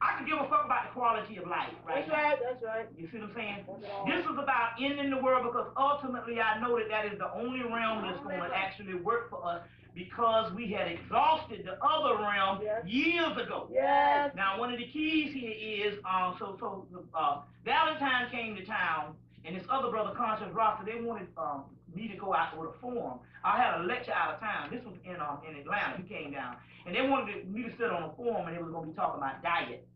I can give a fuck about the quality of life, right? That's right. You see what I'm saying? This is about ending the world because ultimately I know that is the only realm that's going to actually work for us because we had exhausted the other realm years ago. Yes. Now, one of the keys here is, Valentine came to town and this other brother, Conscious Rasta, they wanted me to go out with a forum. I had a lecture out of town. This was in Atlanta. He came down. And they wanted me to sit on a forum and they was going to be talking about diet.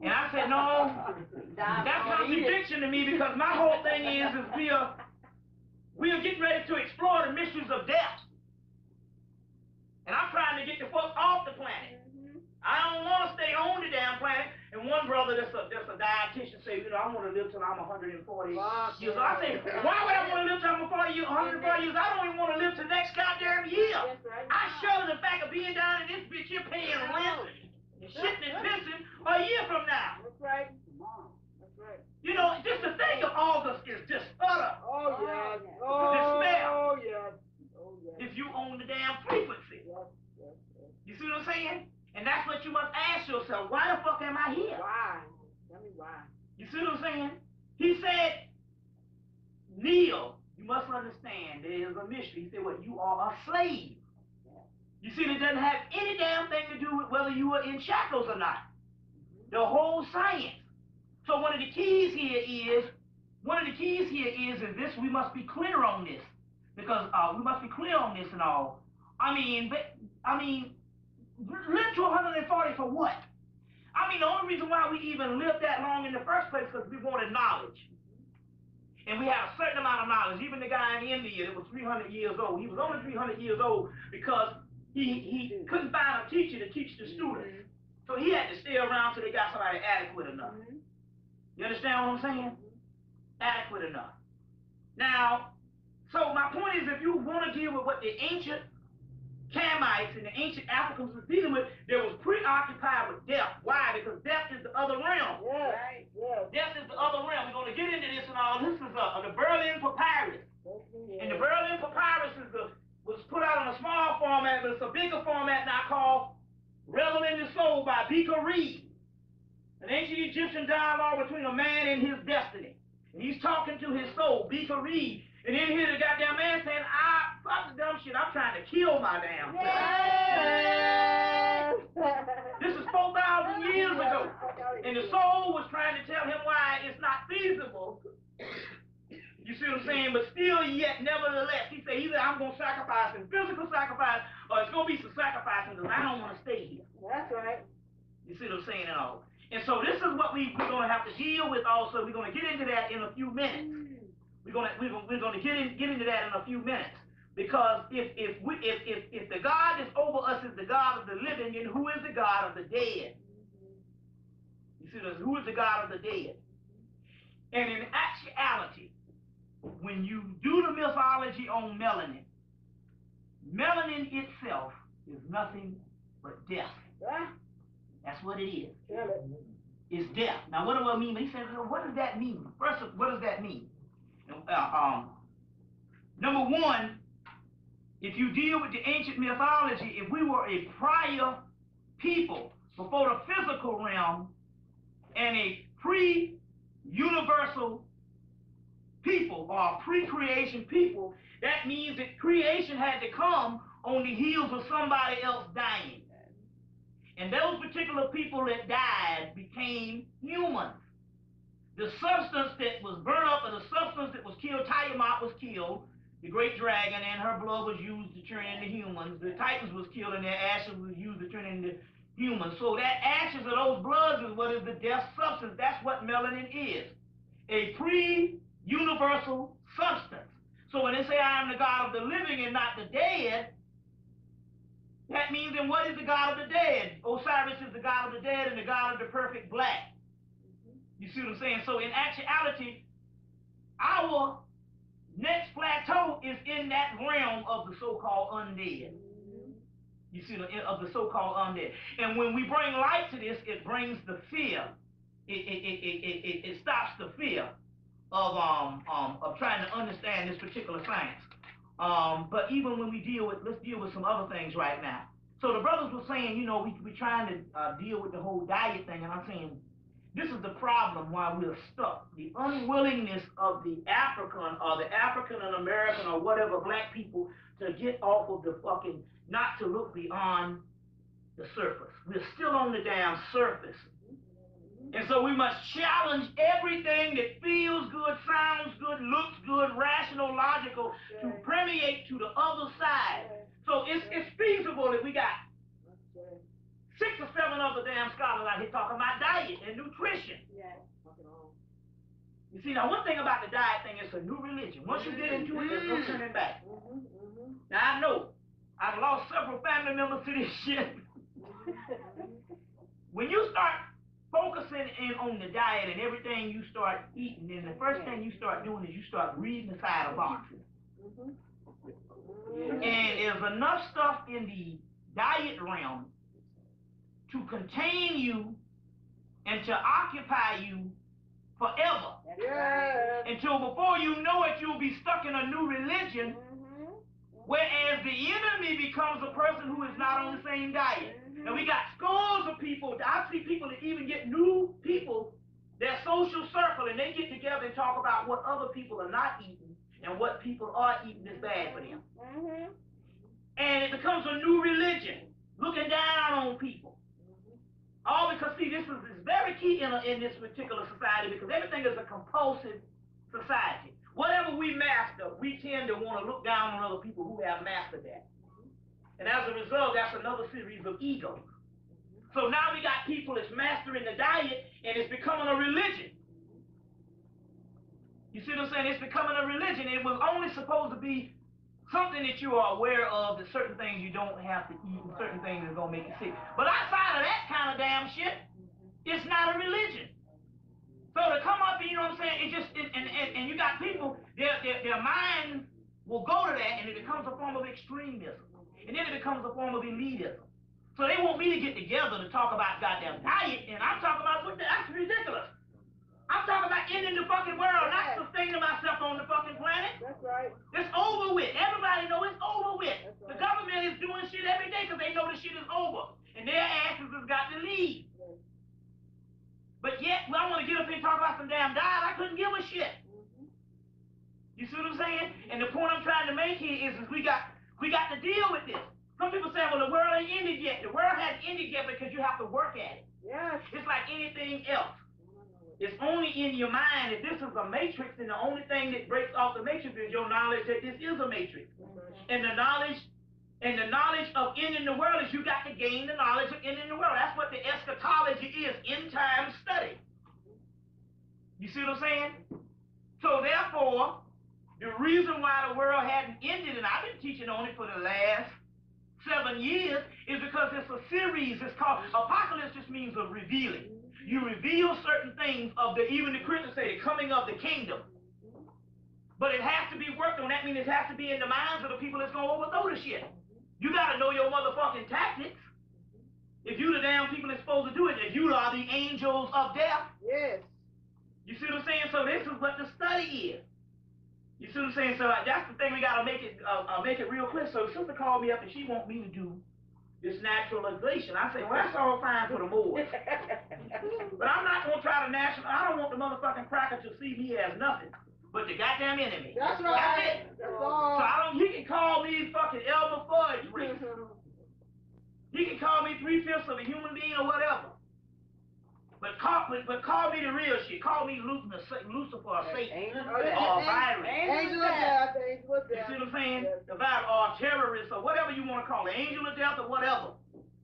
And I said, no, that's contradiction to me because my whole thing is we are getting ready to explore the mysteries of death. And I'm trying to get the folks off the planet. I don't want to stay on the damn planet. And one brother that's a dietitian say, I want to live till I'm 140 years old. I say, why would I want to live till I'm 140 years? I don't even want to live till next goddamn year. I shudder the fact of being down in this bitch here paying rent and shitting and pissing a year from now. That's right. That's right. Just to think of August is just utter despair. Oh, yeah. If you own the damn frequency. You see what I'm saying? And that's what you must ask yourself. Why the fuck am I here? Why? Tell me why. You see what I'm saying? He said, Neil, you must understand there is a mystery. He said, you are a slave. You see, it doesn't have any damn thing to do with whether you are in shackles or not. The whole science. So one of the keys here is this, we must be clear on this. Because we must be clear on this and all. Live to 140 for what? The only reason why we even lived that long in the first place because we wanted knowledge. And we had a certain amount of knowledge. Even the guy in India that was 300 years old, he was only 300 years old because he couldn't find a teacher to teach the students. So he had to stay around till they got somebody adequate enough. You understand what I'm saying? Adequate enough. Now, so my point is if you want to deal with what the ancient Camites and the ancient Africans were dealing with, they was preoccupied with death. Why? Because death is the other realm. Yes. Right. Yes. Death is the other realm. We're going to get into this and all. This is the Berlin Papyrus. And the Berlin Papyrus was put out in a small format, but it's a bigger format now called Reveling the Soul by Beaker Reed. An ancient Egyptian dialogue between a man and his destiny. And he's talking to his soul, Beaker Reed. And in here, the goddamn man saying, fuck the dumb shit, I'm trying to kill my damn self. Yes. This is 4,000 years ago. And the soul was trying to tell him why it's not feasible. You see what I'm saying? But still, yet, nevertheless, he said, either I'm going to sacrifice in physical sacrifice, or it's going to be some sacrificing because I don't want to stay here. That's right. You see what I'm saying and all. And so this is what we're going to have to deal with also. We're going to get into that in a few minutes. We're going to get into that in a few minutes. Because if the God that's over us is the God of the living, then who is the God of the dead? You see this? Who is the God of the dead? And in actuality, when you do the mythology on melanin, melanin itself is nothing but death. That's what it is. It's death. Now, what do I mean? He says, what does that mean? First, what does that mean? Number one, if you deal with the ancient mythology, if we were a prior people before the physical realm and a pre-universal people or pre-creation people, that means that creation had to come on the heels of somebody else dying. And those particular people that died became humans. The substance that was burnt up or the substance that was killed, Tiamat was killed, the great dragon, and her blood was used to turn into humans. The Titans was killed and their ashes was used to turn into humans. So that ashes of those bloods is what is the death substance. That's what melanin is. A pre-universal substance. So when they say I am the God of the living and not the dead, that means then what is the God of the dead? Osiris is the God of the dead and the God of the perfect black. You see what I'm saying? So in actuality, our Next plateau is in that realm of the so-called undead. You see, of the so-called undead. And when we bring light to this, it brings the fear. It stops the fear of trying to understand this particular science. But even when we let's deal with some other things right now. So the brothers were saying, you know, we're trying to deal with the whole diet thing, and I'm saying, this is the problem why we're stuck. The unwillingness of the African or the African and American or whatever black people to get off of the fucking, not to look beyond the surface. We're still on the damn surface. And so we must challenge everything that feels good, sounds good, looks good, rational, logical, to permeate to the other side. So it's feasible that we got 6 or 7 other damn scholars out here talking about diet and nutrition. You see, now one thing about the diet thing, it's a new religion. Once you get into it, there's no turning back. Now I know, I've lost several family members to this shit. When you start focusing in on the diet and everything you start eating, then the first thing you start doing is you start reading the side of boxes. And there's enough stuff in the diet realm to contain you and to occupy you forever. Until before you know it, you'll be stuck in a new religion, whereas the enemy becomes a person who is not on the same diet. And we got scores of people. I see people that even get new people, their social circle, and they get together and talk about what other people are not eating and what people are eating is bad for them. And it becomes a new religion, looking down on people. All because, see, this is very key in this particular society, because everything is a compulsive society. Whatever we master, we tend to want to look down on other people who have mastered that. And as a result, that's another series of egos. So now we got people that's mastering the diet, and it's becoming a religion. You see what I'm saying? It's becoming a religion. It was only supposed to be something that you are aware of, that certain things you don't have to eat, and certain things are going to make you sick. But outside of that kind of damn shit, it's not a religion. So to come up, you know what I'm saying, and you got people, their mind will go to that, and it becomes a form of extremism. And then it becomes a form of elitism. So they want me to get together to talk about goddamn diet, and I'm talking about, that's ridiculous. I'm talking about ending the fucking world, not sustaining myself on the fucking planet. That's right. It's over with. Everybody know it's over with. The government is doing shit every day because they know the shit is over. And their asses has got to leave. But yet, when I want to get up here and talk about some damn diet, I couldn't give a shit. You see what I'm saying? And the point I'm trying to make here is we got to deal with this. Some people say, well, the world ain't ended yet. The world hasn't ended yet because you have to work at it. Yes. It's like anything else. It's only in your mind. If this is a matrix, then the only thing that breaks off the matrix is your knowledge that this is a matrix. And the knowledge of ending the world is you got to gain the knowledge of ending the world. That's what the eschatology is, end time study. You see what I'm saying? So therefore, the reason why the world hadn't ended, and I've been teaching on it for the last 7 years, is because it's a series. It's called apocalypse. Just means of revealing. You reveal certain things of even the Christians say, the coming of the kingdom. But it has to be worked on. That means it has to be in the minds of the people that's going to overthrow the shit. You got to know your motherfucking tactics. If you the damn people that's supposed to do it, if you are the angels of death. Yes. You see what I'm saying? So this is what the study is. You see what I'm saying? So that's the thing, we got to make it real clear. So the sister called me up and she wants me to do this naturalization. I say, well, that's all fine for the Moors. But I'm not going to try to I don't want the motherfucking cracker to see me as nothing but the goddamn enemy. That's right. That's it. That's all. So he can call me fucking Elmer Fudge race. He can call me 3/5 of a human being or whatever. But call me the real shit. Call me Lucifer or Satan or virus. Angel of death. Angel of You death. see what I'm saying? Yes. The virus or terrorist or whatever you want to call it. Angel of death or whatever.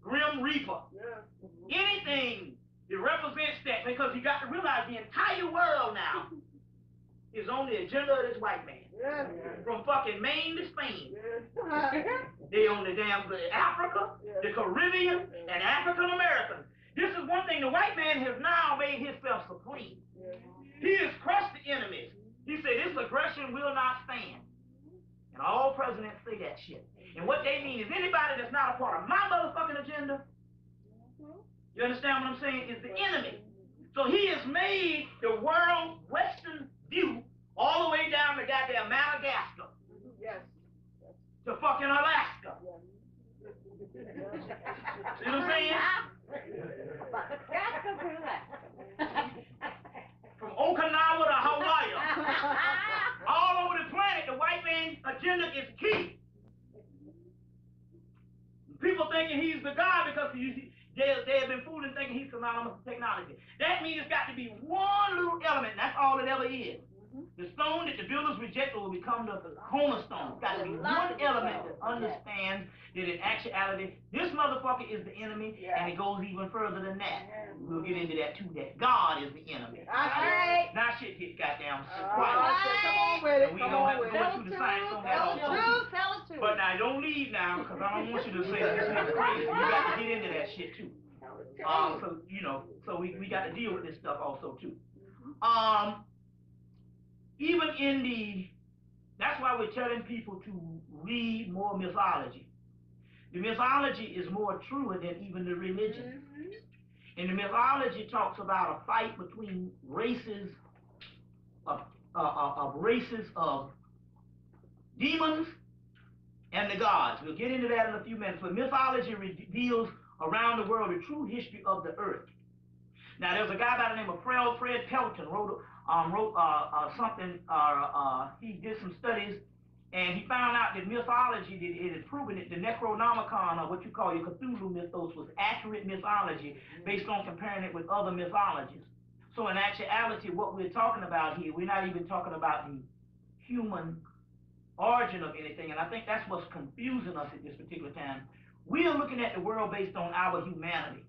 Grim Reaper. Yeah. Anything that represents that, because you got to realize the entire world now is on the agenda of this white man. Yeah. From fucking Maine to Spain. Yeah. They on the damn Africa, the Caribbean, and African Americans. This is one thing, the white man has now made himself supreme. He has crushed the enemies. He said, this aggression will not stand. And all presidents say that shit. And what they mean is anybody that's not a part of my motherfucking agenda, you understand what I'm saying, is the enemy. So he has made the world western view all the way down to goddamn Madagascar. Yes. To fucking Alaska. See what I'm saying? From Okinawa to Hawaii. All over the planet, the white man's agenda is key. People thinking he's the God because they have been fooled in thinking he's synonymous with technology. That means it's got to be one little element, and that's all it ever is. The stone that the builders rejected will become the cornerstone. It's got to be one element that understands that in actuality, this motherfucker is the enemy, and it goes even further than that. We'll get into that too, that God is the enemy. Right. Now shit hit goddamn Come quiet. on with it. And we Come don't on have to with go it. into the science on that also. Tell us too. But now don't leave now, because I don't want you to say this is crazy. You got to get into that shit too. So you know, so we got to deal with this stuff also too. Even in that's why we're telling people to read more mythology. The mythology is more truer than even the religion. And the mythology talks about a fight between races of demons and the gods. We'll get into that in a few minutes. But mythology reveals around the world the true history of the earth. Now, there's a guy by the name of Fred Pelton wrote something. He did some studies, and he found out that mythology, it had proven that the Necronomicon, or what you call your Cthulhu mythos, was accurate mythology based on comparing it with other mythologies. So in actuality, what we're talking about here, we're not even talking about the human origin of anything, and I think that's what's confusing us at this particular time. We are looking at the world based on our humanity.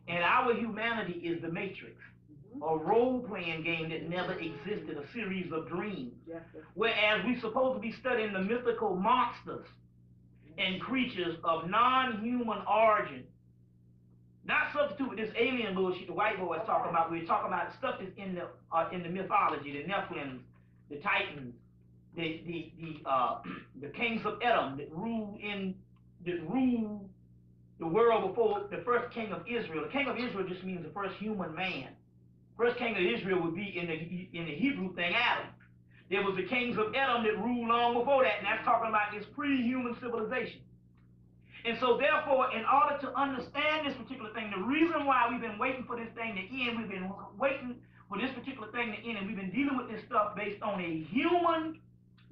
And our humanity is the Matrix, a role-playing game that never existed, a series of dreams. Whereas we're supposed to be studying the mythical monsters and creatures of non-human origin. Not substitute with this alien bullshit the white boys talking about. We're talking about stuff that's in the mythology, the Nephilims, the Titans, the kings of Edom that ruled the world before the first king of Israel. The king of Israel just means the first human man. First king of Israel would be in the Hebrew thing, Adam. There was the kings of Edom that ruled long before that, and that's talking about this pre-human civilization. And so therefore, in order to understand this particular thing, the reason why we've been waiting for this thing to end, we've been waiting for this particular thing to end, and we've been dealing with this stuff based on a human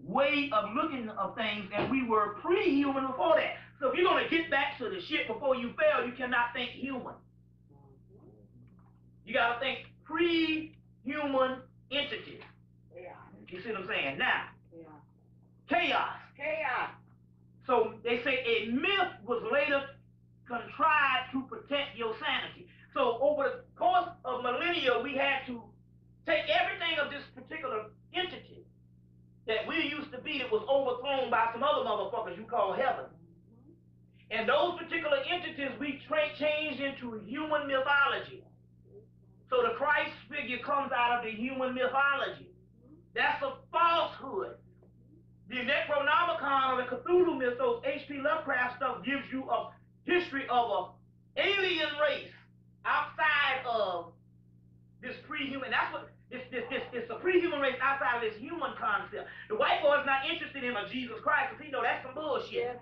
way of looking of things, and we were pre-human before that. So if you're going to get back to the shit before you fail, you cannot think human. You got to think pre-human entities. You see what I'm saying? Now, chaos. So they say a myth was later contrived to protect your sanity. So over the course of millennia, we had to take everything of this particular entity that we used to be that was overthrown by some other motherfuckers you call heaven. And those particular entities we changed into human mythology. So the Christ figure comes out of the human mythology. That's a falsehood. The Necronomicon or the Cthulhu mythos, H.P. Lovecraft stuff gives you a history of an alien race outside of this pre-human. That's what it's a pre-human race outside of this human concept. The white boy's not interested in a Jesus Christ because he know that's some bullshit.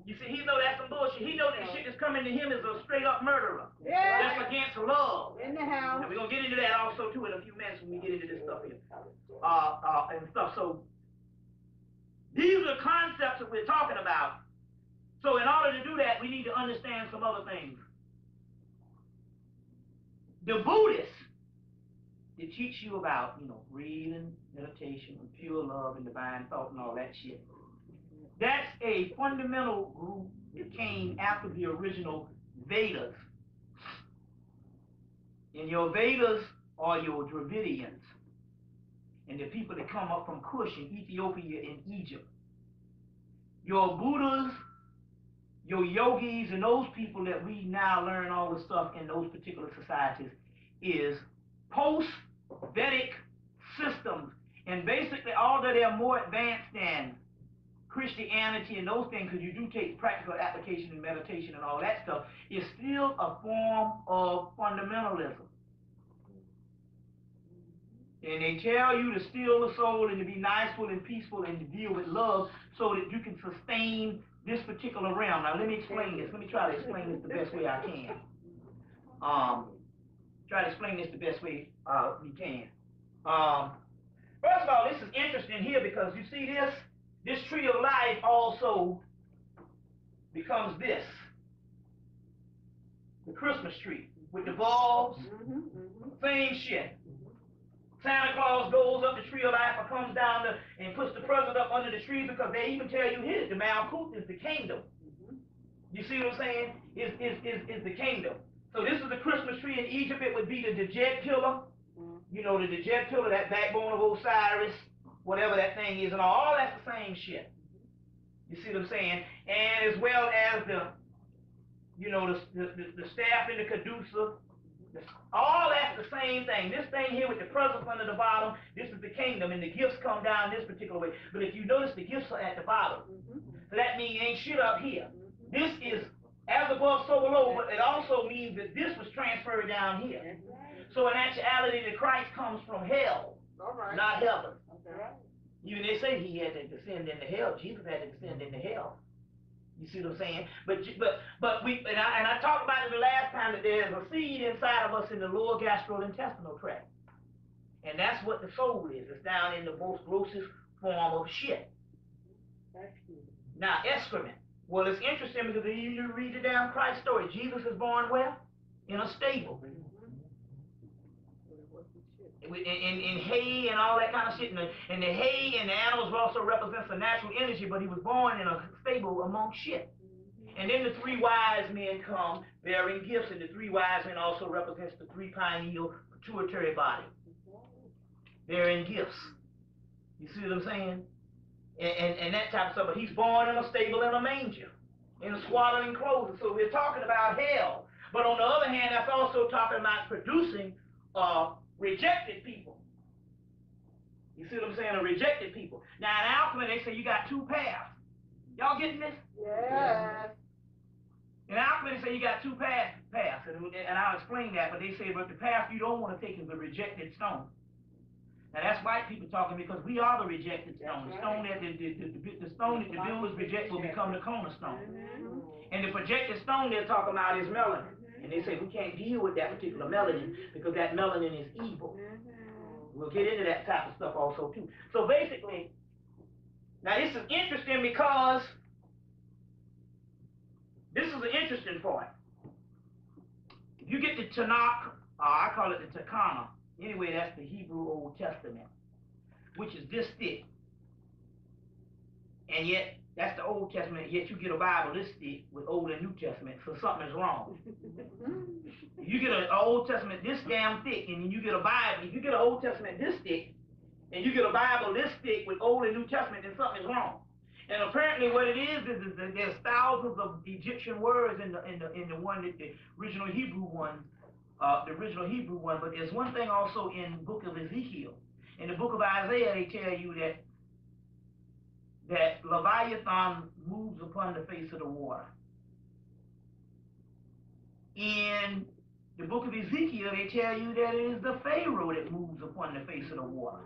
You see, he know that's some bullshit. He know that the shit that's coming to him is a straight up murderer. That's against love. In the house. And we're gonna get into that also too in a few minutes when we get into this stuff here. And stuff. So these are concepts that we're talking about. So in order to do that, we need to understand some other things. The Buddhists, they teach you about, breathing, meditation, and pure love and divine thought and all that shit. That's a fundamental group that came after the original Vedas. And your Vedas are your Dravidians. And the people that come up from Kush in Ethiopia and Egypt. Your Buddhas, your yogis, and those people that we now learn all the stuff in those particular societies is post-Vedic systems. And basically, although they're more advanced than Christianity and those things, because you do take practical application and meditation and all that stuff, it's still a form of fundamentalism. And they tell you to still the soul and to be niceful and peaceful and to deal with love so that you can sustain this particular realm. Now, let me explain this. Let me try to explain this the best way I can. Try to explain this the best way we can. First of all, this is interesting here because you see this tree of life also becomes this, the Christmas tree with the bulbs, same shit. Santa Claus goes up the tree of life or comes down and puts the present up under the tree because they even tell you here, the Malkuth is the kingdom. You see what I'm saying? Is the kingdom. So this is the Christmas tree. In Egypt, it would be the Djed pillar. You know, the Djed pillar, that backbone of Osiris, whatever that thing is, and all that's the same shit. You see what I'm saying? And as well as the staff in the caduceus, all that's the same thing. This thing here with the presents under the bottom, this is the kingdom, and the gifts come down this particular way. But if you notice, the gifts are at the bottom. So that means ain't shit up here. This is as above, so below, but it also means that this was transferred down here. So in actuality, the Christ comes from hell, not heaven. Even they say he had to descend into hell. Jesus had to descend into hell. You see what I'm saying? But we and I talked about it the last time that there's a seed inside of us in the lower gastrointestinal tract, and that's what the soul is. It's down in the most grossest form of shit. Now excrement. Well, it's interesting because you read the damn Christ story. Jesus is born where? In a stable. In hay and all that kind of shit. And the hay and the animals also represents the natural energy, but he was born in a stable among shit. And then the three wise men come bearing gifts, and the three wise men also represents the three pineal pituitary body bearing gifts. You see what I'm saying? And that type of stuff. But he's born in a stable in a manger, in a swaddling clothes. So we're talking about hell. But on the other hand, that's also talking about producing rejected people. You see what I'm saying? Rejected people. Now in alchemy, they say you got two paths. Y'all getting this? Yes. In alchemy, they say you got two paths, and I'll explain that. But they say, but the path you don't want to take is the rejected stone. Now that's white people talking because we are the rejected stone. The stone that the stone that the builders reject will become the cornerstone. And the projected stone they're talking about is melanin. And they say we can't deal with that particular melanin because that melanin is evil. We'll get into that type of stuff also too. So basically, now this is interesting because this is an interesting point. If you get the Tanakh, I call it the Takana. Anyway, that's the Hebrew Old Testament, which is this thick. And yet, that's the Old Testament, yet you get a Bible this thick with Old and New Testament, so something is wrong. If you get an Old Testament this damn thick, and then you get a Bible, if you get an Old Testament this thick, and you get a Bible this thick with Old and New Testament, then something is wrong. And apparently what it is that there's thousands of Egyptian words in the one that the original Hebrew one, but there's one thing also in the book of Ezekiel. In the book of Isaiah, they tell you that Leviathan moves upon the face of the water. In the book of Ezekiel, they tell you that it is the Pharaoh that moves upon the face of the water.